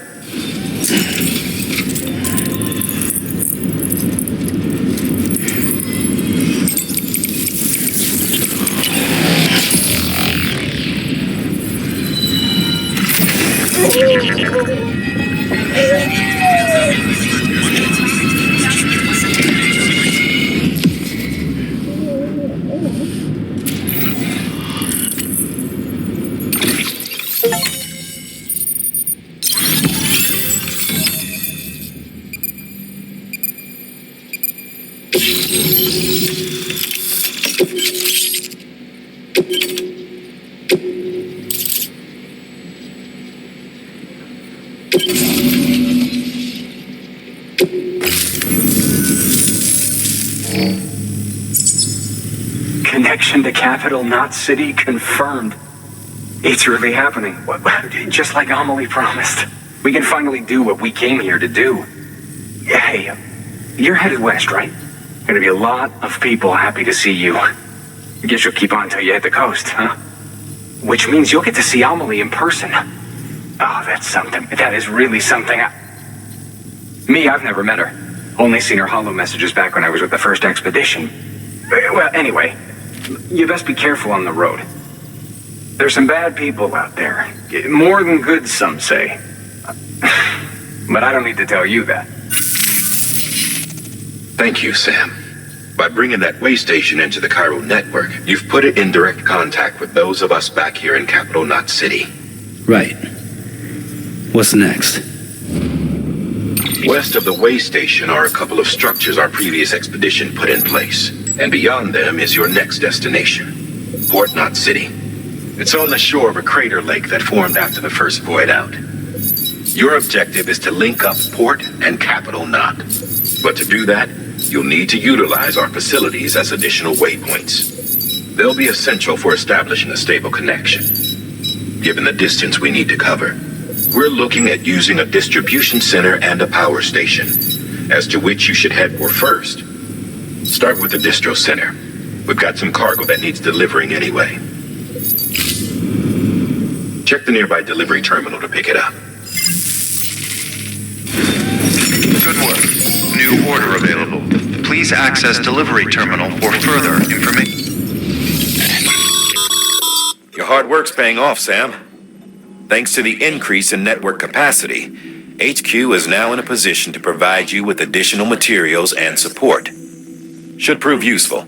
Connection to Capital Knot City confirmed. It's really happening. Just like Amelie promised. We can finally do what we came here to do. Hey, you're headed west, right? Gonna be a lot of people happy to see you. Guess you'll keep on till you hit the coast, huh? Which means you'll get to see Amelie in person. Oh, that's something. That is really something. Me, I've never met her. Only seen her holo messages back when I was with the first expedition. Well, anyway, you best be careful on the road. There's some bad people out there. More than good, some say. But I don't need to tell you that. Thank you, Sam. By bringing that way station into the Cairo network, you've put it in direct contact with those of us back here in Capital Knot City. Right. What's next? West of the way station are a couple of structures our previous expedition put in place. And beyond them is your next destination, Port Knot City. It's on the shore of a crater lake that formed after the first void out. Your objective is to link up Port and Capital Knot. But to do that, you'll need to utilize our facilities as additional waypoints. They'll be essential for establishing a stable connection. Given the distance we need to cover, we're looking at using a distribution center and a power station, as to which you should head for first. Start with the distro center. We've got some cargo that needs delivering anyway. Check the nearby delivery terminal to pick it up. Good work. New order available. Please access delivery terminal for further information. Your hard work's paying off, Sam. Thanks to the increase in network capacity, HQ is now in a position to provide you with additional materials and support. Should prove useful.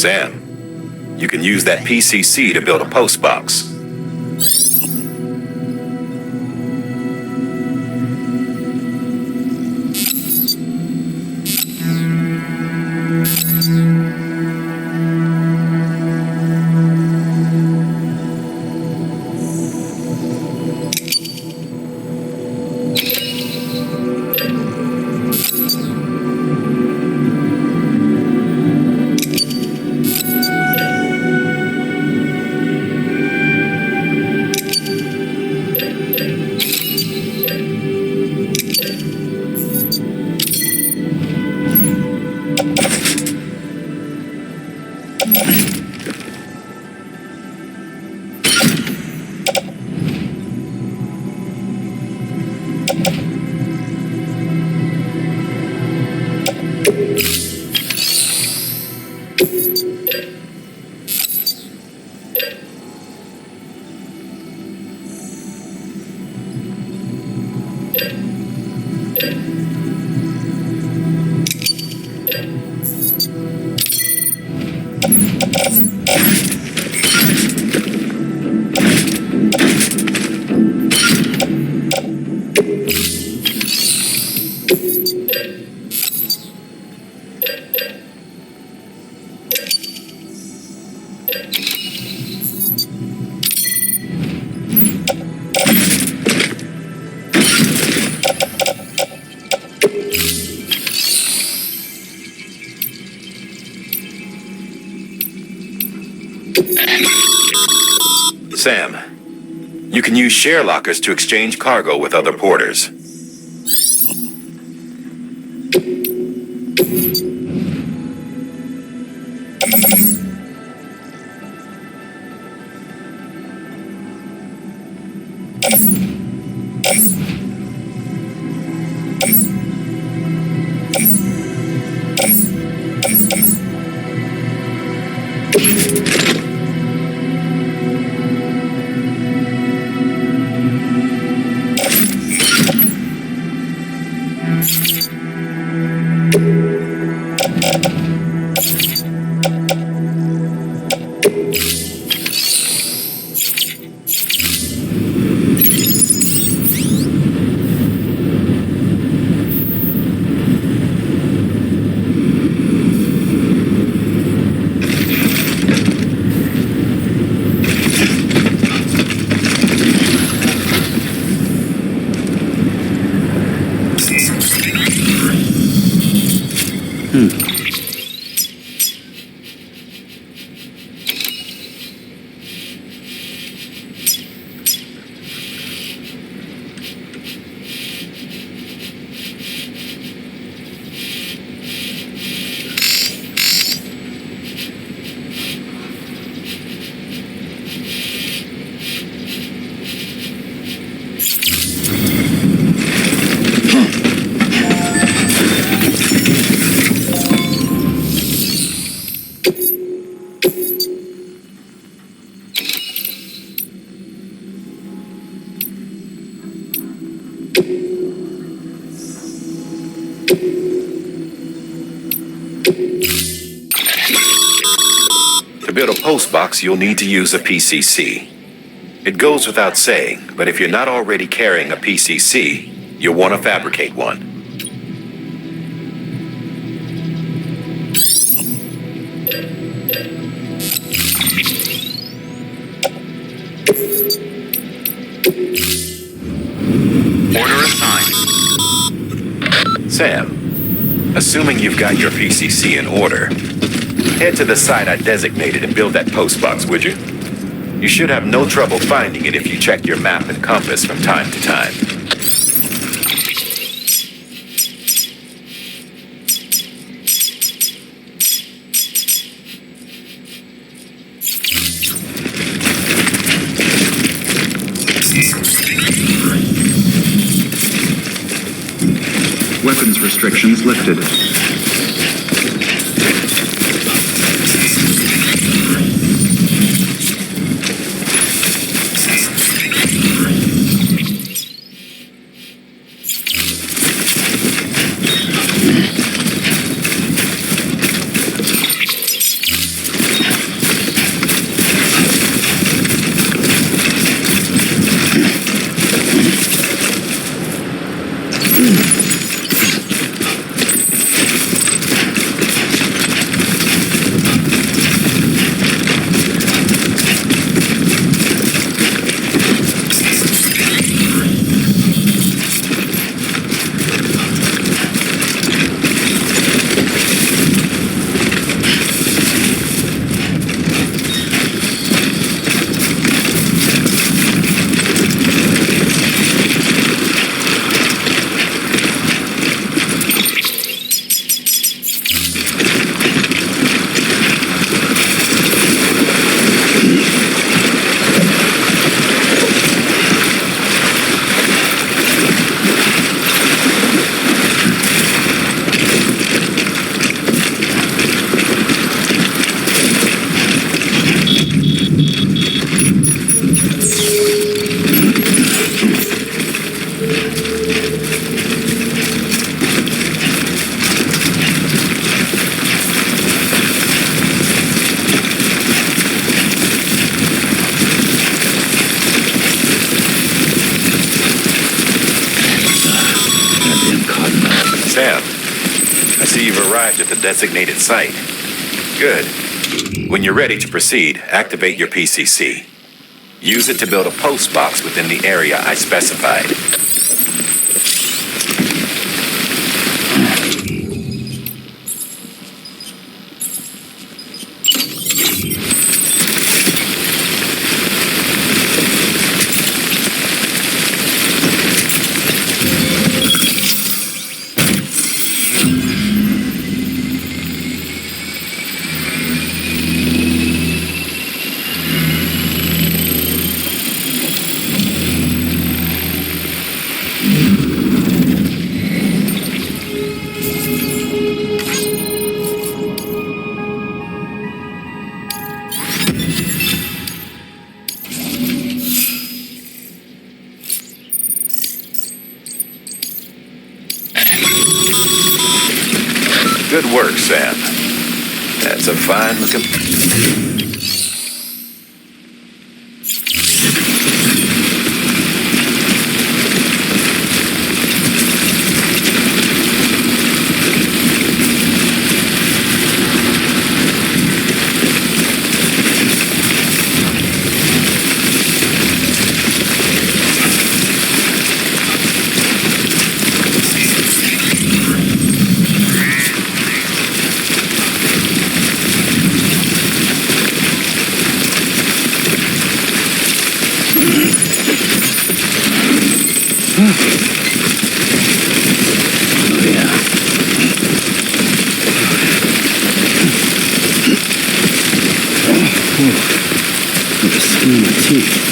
Sam, you can use that PCC to build a post box. Sam, you can use share lockers to exchange cargo with other porters. build a post box, you'll need to use a PCC. It goes without saying, but if you're not already carrying a PCC, you'll want to fabricate one. Order assigned. Sam, assuming you've got your PCC in order, head to the site I designated and build that post box, would you? You should have no trouble finding it if you check your map and compass from time to time. Weapons restrictions lifted. Sam, I see you've arrived at the designated site. Good. When you're ready to proceed, activate your PCC. Use it to build a post box within the area I specified. Good work, Sam. That's a fine looking... The skin on my teeth.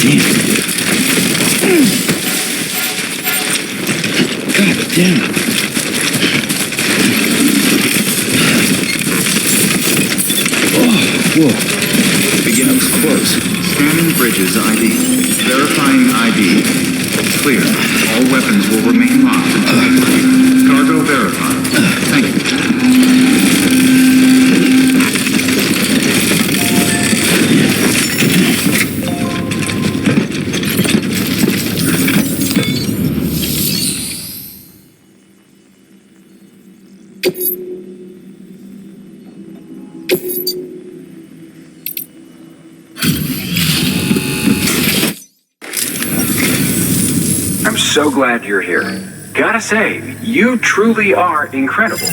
God damn it. Whoa. Beginning close. Scanning bridges ID. Verifying ID. Clear. All weapons will remain locked until delivery. Cargo verified. Thank you. I'm so glad you're here. Gotta say, you truly are incredible.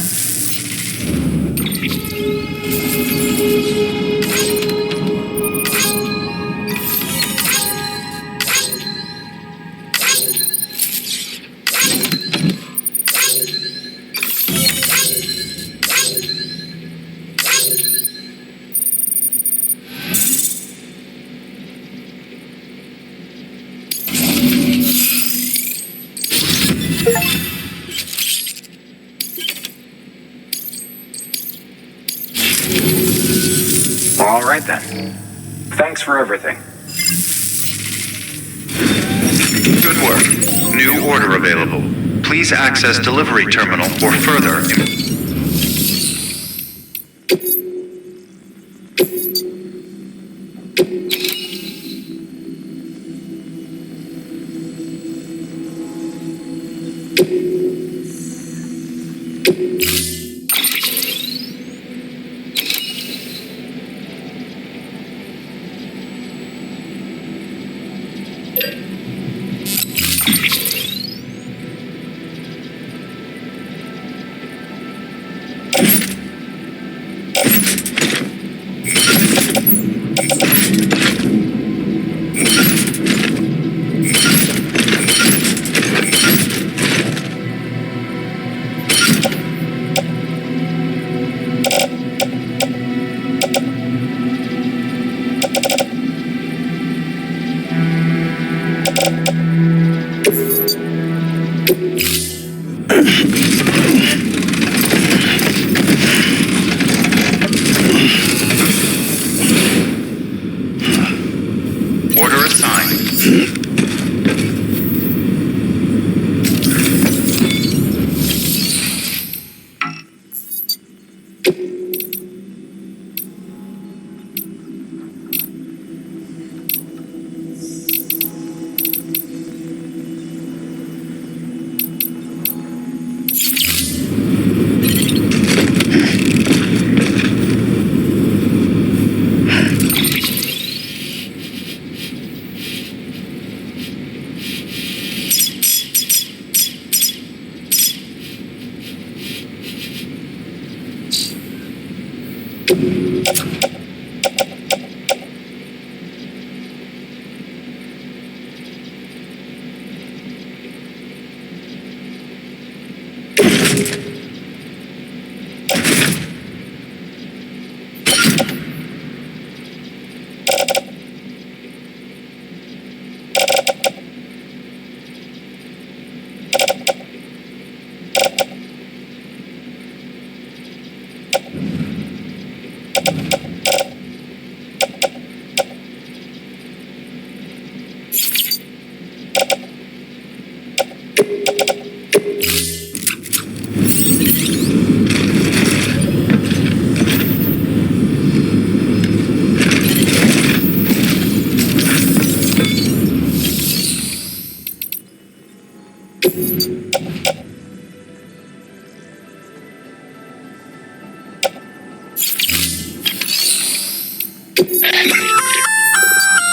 All right then. Thanks for everything. Good work. New order available. Please access delivery terminal for further. Order assigned.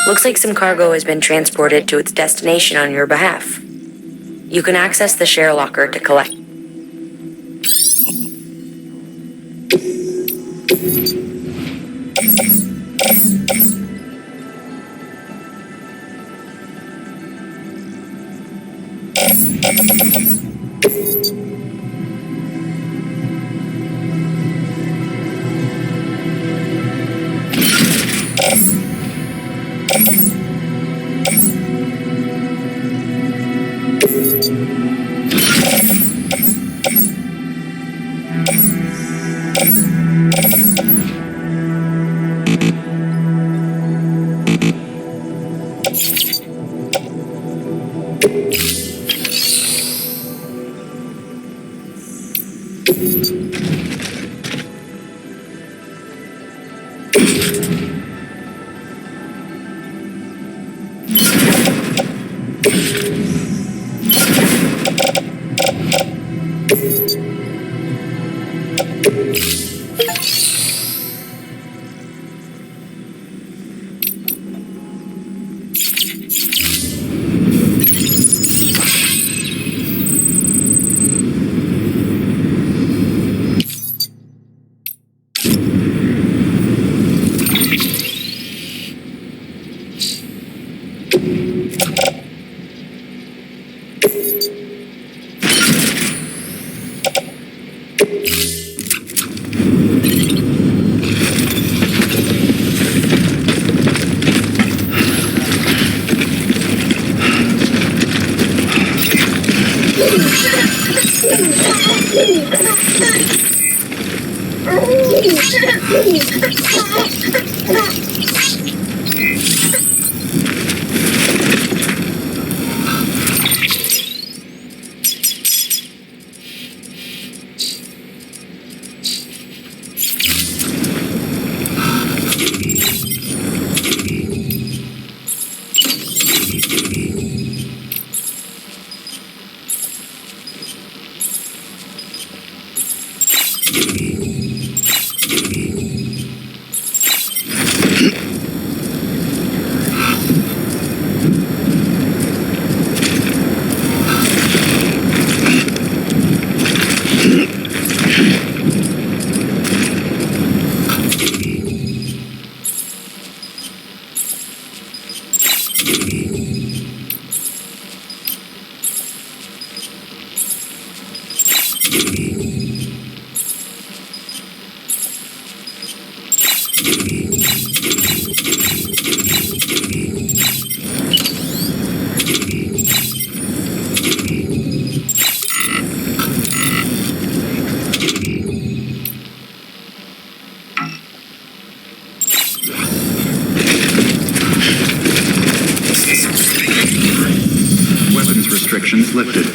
Looks like some cargo has been transported to its destination on your behalf. You can access the share locker to collect. Weapons restrictions lifted.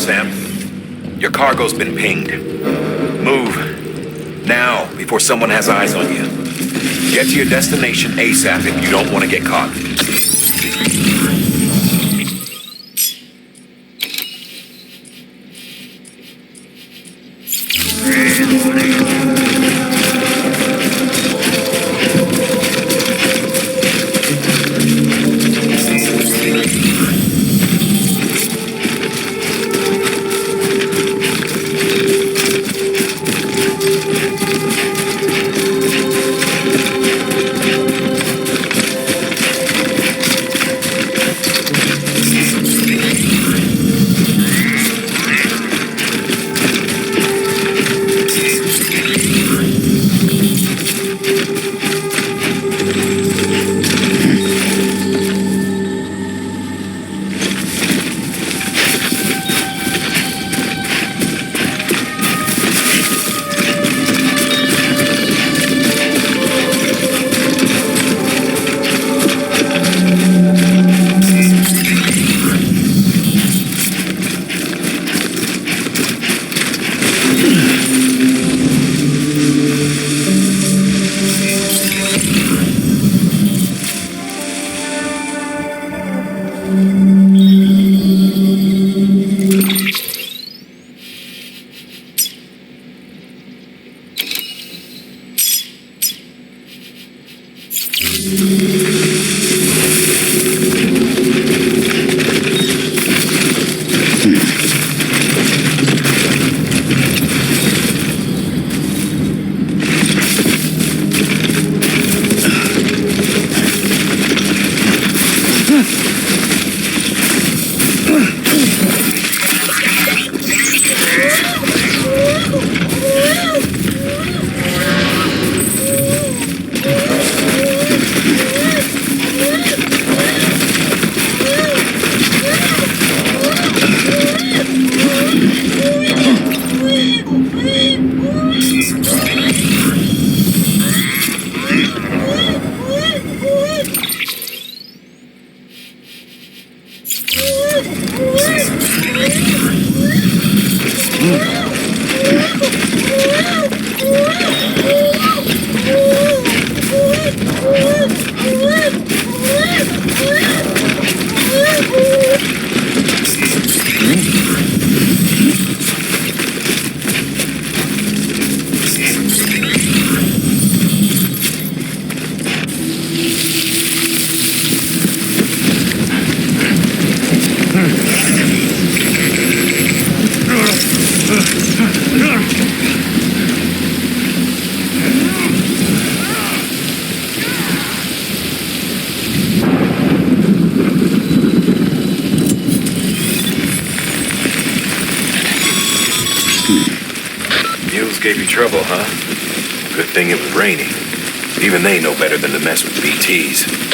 Sam. Your cargo's been pinged. Move. Now, before someone has eyes on you. Get to your destination ASAP if you don't want to get caught. Gave you trouble, huh? Good thing it was raining. Even they know better than to mess with BTs.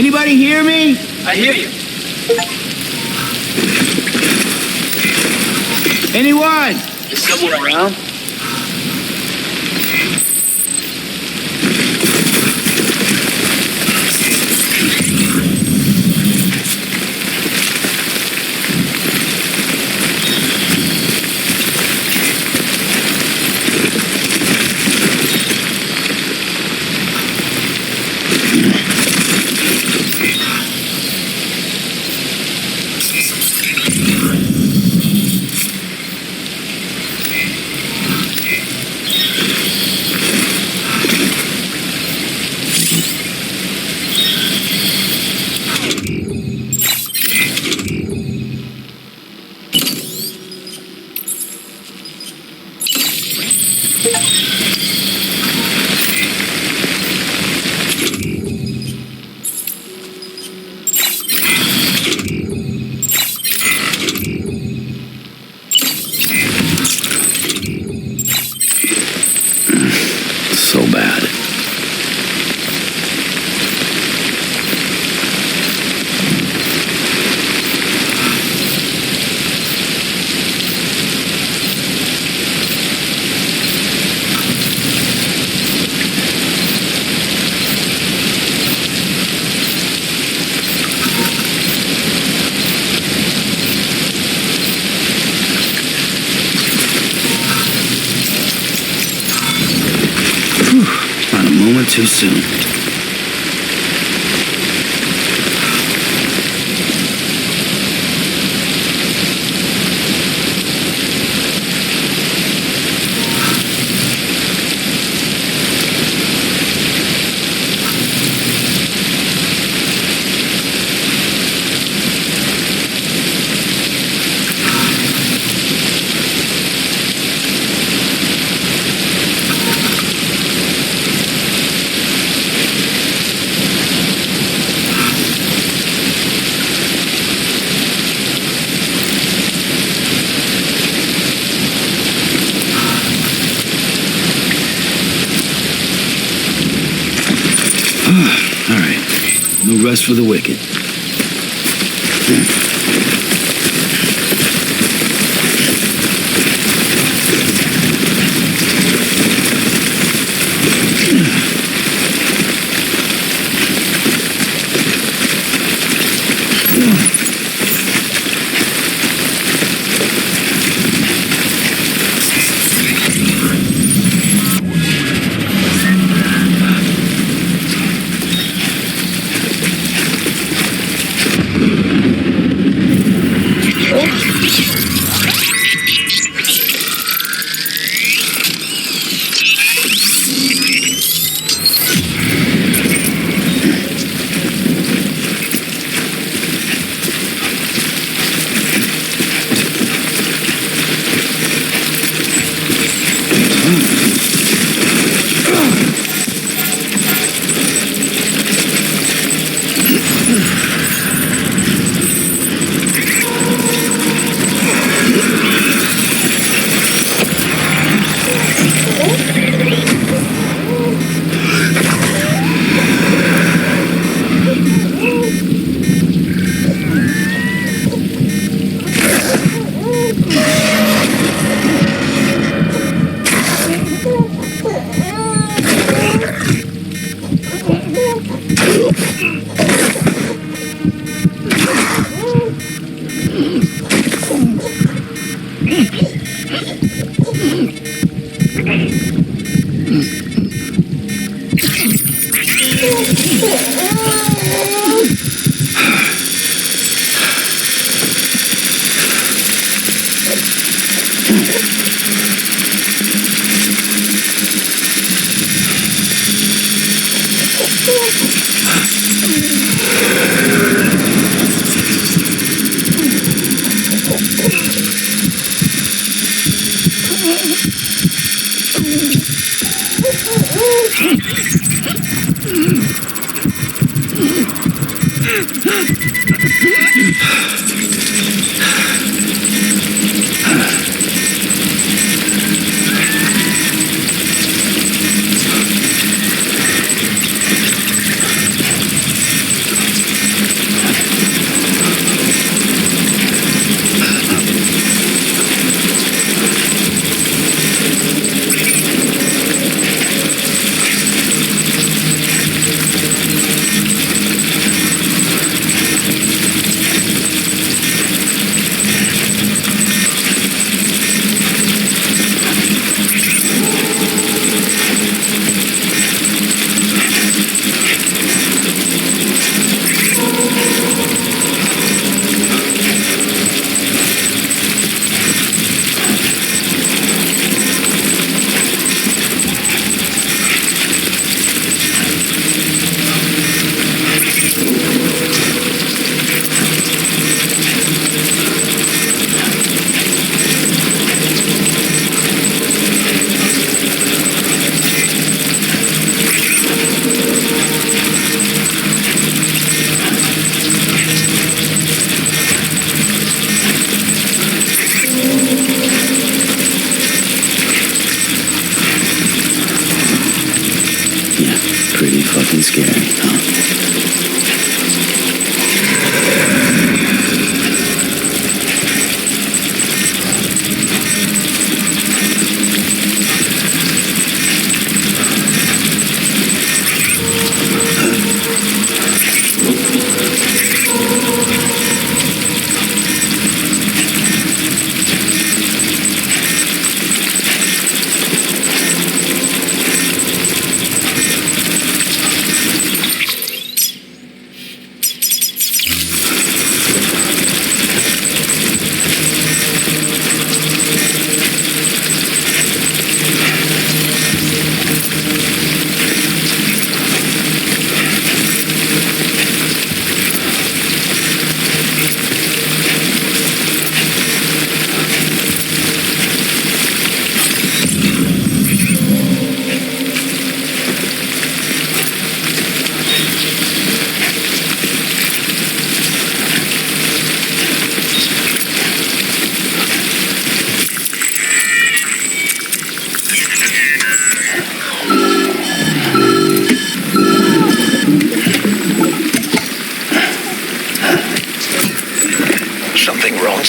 Anybody hear me? I hear you. Anyone? Is someone around? too soon. All right. No rest for the wicked.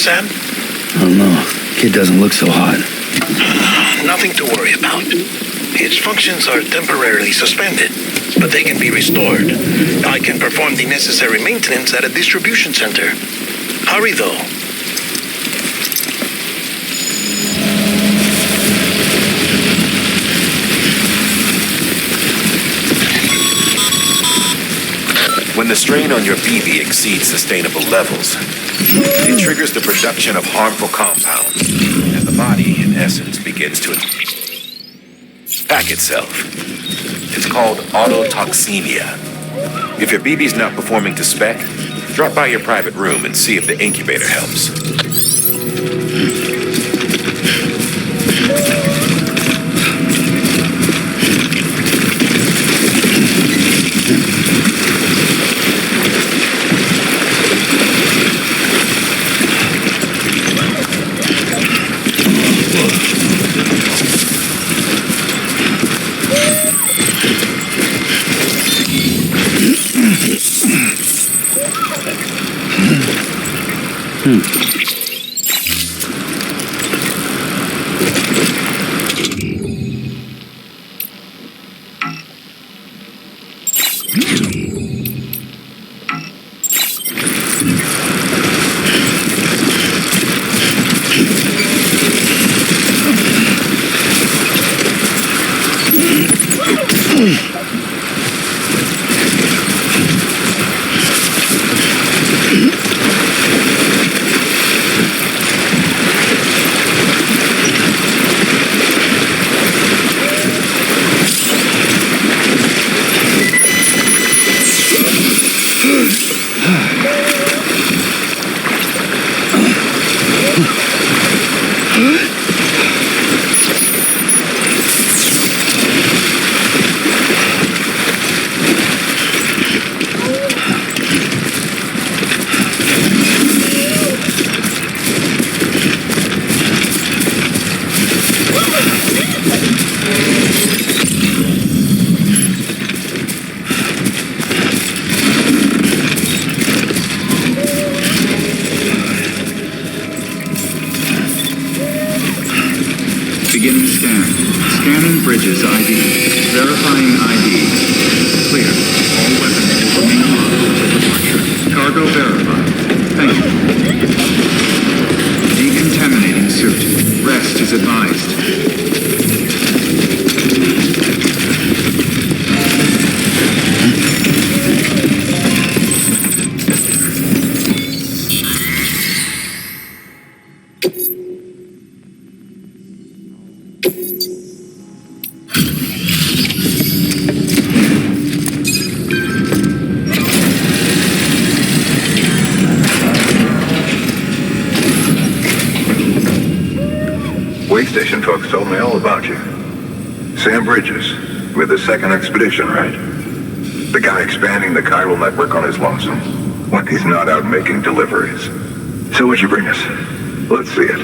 Sam? I don't know. Kid doesn't look so hot. Nothing to worry about. His functions are temporarily suspended, but they can be restored. I can perform the necessary maintenance at a distribution center. Hurry, though. When the strain on your BB exceeds sustainable levels, it triggers the production of harmful compounds, and the body, in essence, begins to pack itself. It's called autotoxemia. If your BB's not performing to spec, drop by your private room and see if the incubator helps. Beginning scan. Scanning bridges ID. Verifying ID. Clear. All weapons will remain locked until departure. Cargo verified. Thank you. Decontaminating suit. Rest is advised. Waystation folks told me all about you. Sam Bridges, with the second expedition, right? The guy expanding the chiral network on his lonesome. When he's not out making deliveries. So what'd you bring us? Let's see it.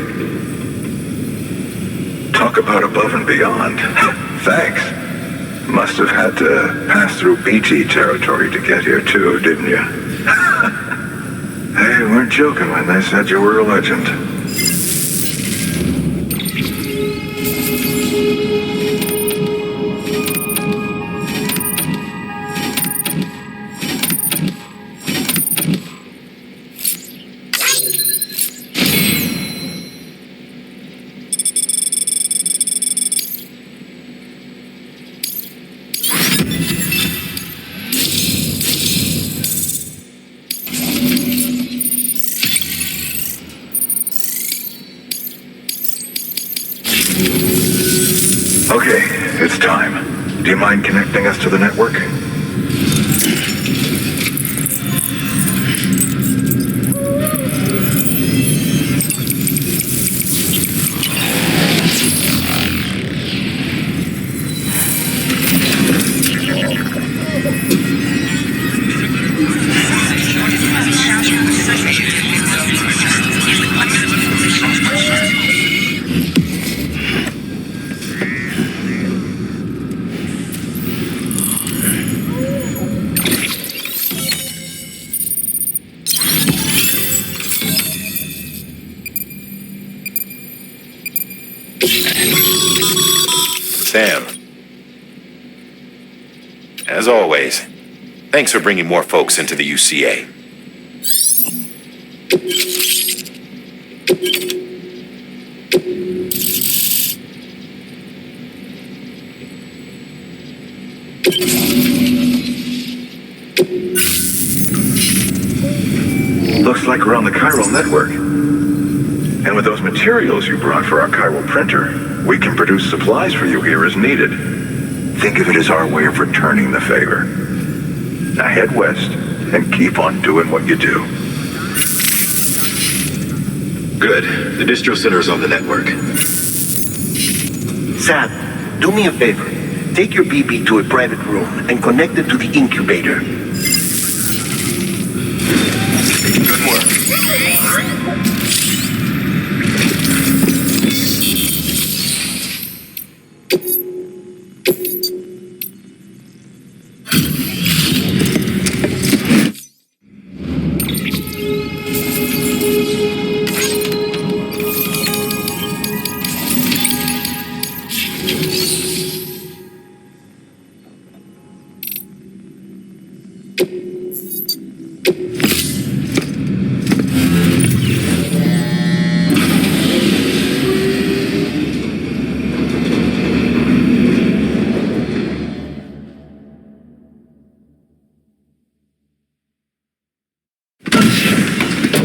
Talk about above and beyond. Thanks. Must have had to pass through BT territory to get here too, didn't you? They weren't joking when they said you were a legend. Okay, it's time. Do you mind connecting us to the network? Sam. As always, thanks for bringing more folks into the UCA. Looks like we're on the chiral network. And with those materials you brought for our chiral printer, we can produce supplies for you here as needed. Think of it as our way of returning the favor. Now head west and keep on doing what you do. Good. The distro center is on the network. Sam, do me a favor. Take your BB to a private room and connect it to the incubator. Good work.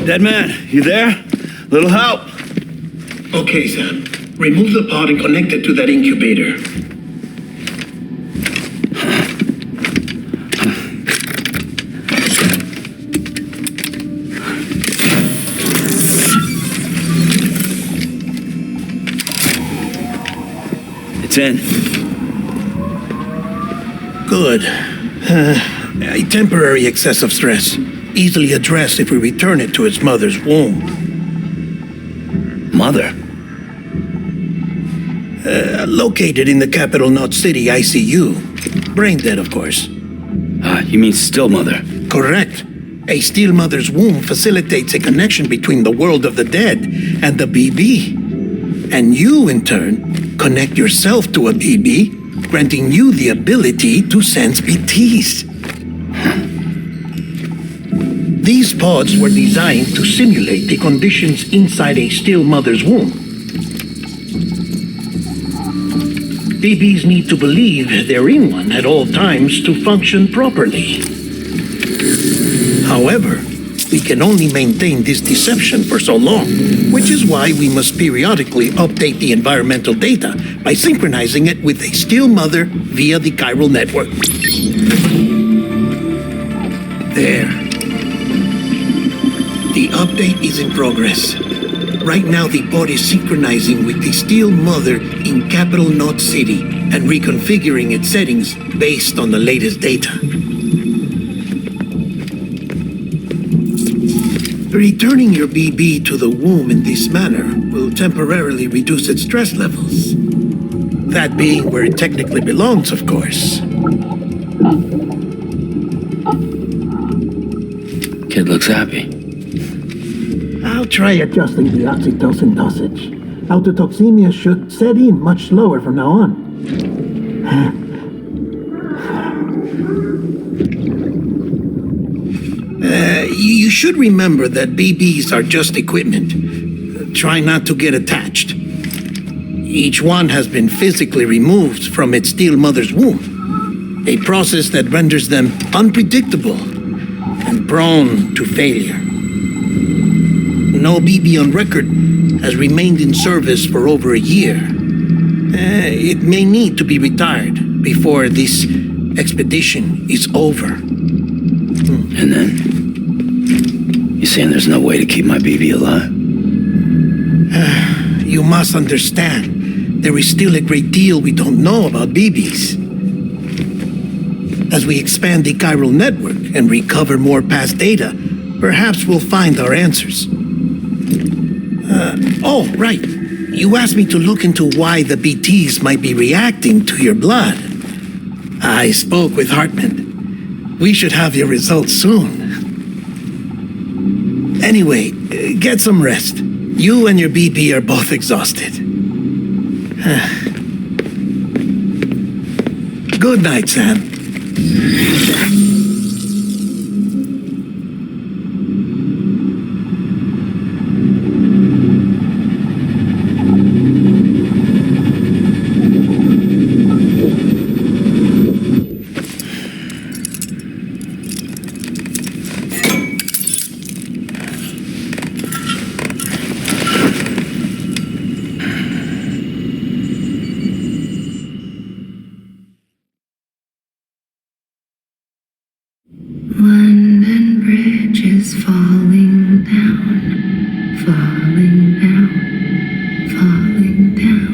Dead man, you there? Little help? Okay, Sam. Remove the pod and connect it to that incubator. It's in. Good. A temporary excessive stress. Easily addressed if we return it to its mother's womb. Mother? Located in the capital Knot City ICU. Brain dead, of course. You mean still mother? Correct. A still mother's womb facilitates a connection between the world of the dead and the BB. And you, in turn, connect yourself to a BB, granting you the ability to sense BTs. These pods were designed to simulate the conditions inside a still mother's womb. BBs need to believe they're in one at all times to function properly. However, we can only maintain this deception for so long, which is why we must periodically update the environmental data by synchronizing it with a still mother via the chiral network. There. The update is in progress. Right now, the pod is synchronizing with the Steel Mother in capital Knot City and reconfiguring its settings based on the latest data. Returning your BB to the womb in this manner will temporarily reduce its stress levels. That being where it technically belongs, of course. Kid looks happy. I'll try adjusting the oxytocin dosage. Autotoxemia should set in much slower from now on. You should remember that BBs are just equipment. Try not to get attached. Each one has been physically removed from its steel mother's womb, a process that renders them unpredictable and prone to failure. No BB on record has remained in service for over a year. It may need to be retired before this expedition is over. And then? You saying there's no way to keep my BB alive? You must understand, there is still a great deal we don't know about BBs. As we expand the chiral network and recover more past data, perhaps we'll find our answers. Oh, right. You asked me to look into why the BTs might be reacting to your blood. I spoke with Hartman. We should have your results soon. Anyway, get some rest. You and your BB are both exhausted. Good night, Sam. London Bridge is falling down, falling down, falling down.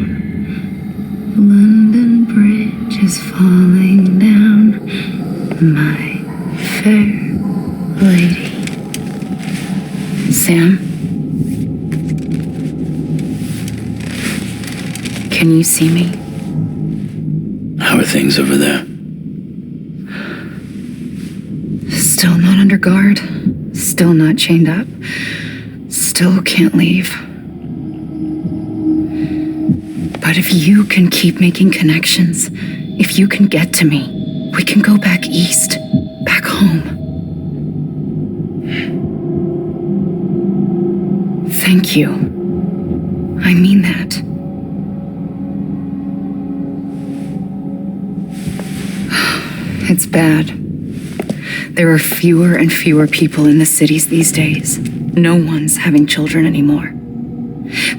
London Bridge is falling down, my fair lady. Sam? Can you see me? How are things over there? Still not under guard, still not chained up, still can't leave. But if you can keep making connections, if you can get to me, we can go back east, back home. Thank you. I mean that. It's bad. There are fewer and fewer people in the cities these days. No one's having children anymore.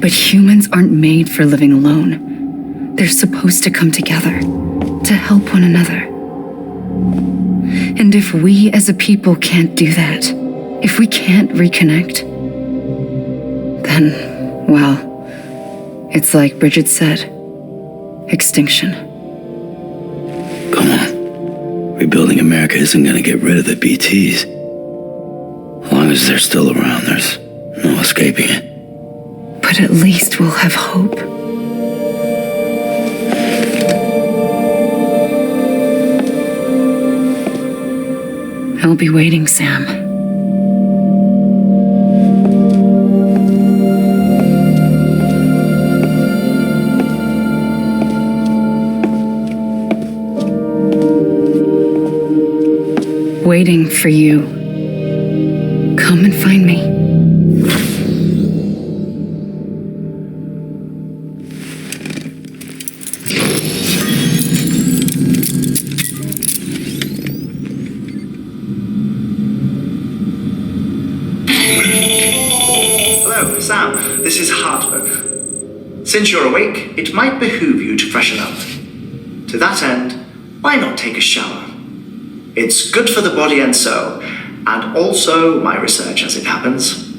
But humans aren't made for living alone. They're supposed to come together, to help one another. And if we as a people can't do that, if we can't reconnect, then, well, it's like Bridget said, extinction. Come on. Rebuilding America isn't going to get rid of the BTs. As long as they're still around, there's no escaping it. But at least we'll have hope. I'll be waiting, Sam. Waiting for you. Come and find me. Hello, Sam. This is Hartman. Since you're awake, it might behoove you to freshen up. To that end, why not take a shower? It's good for the body and soul, and also my research as it happens.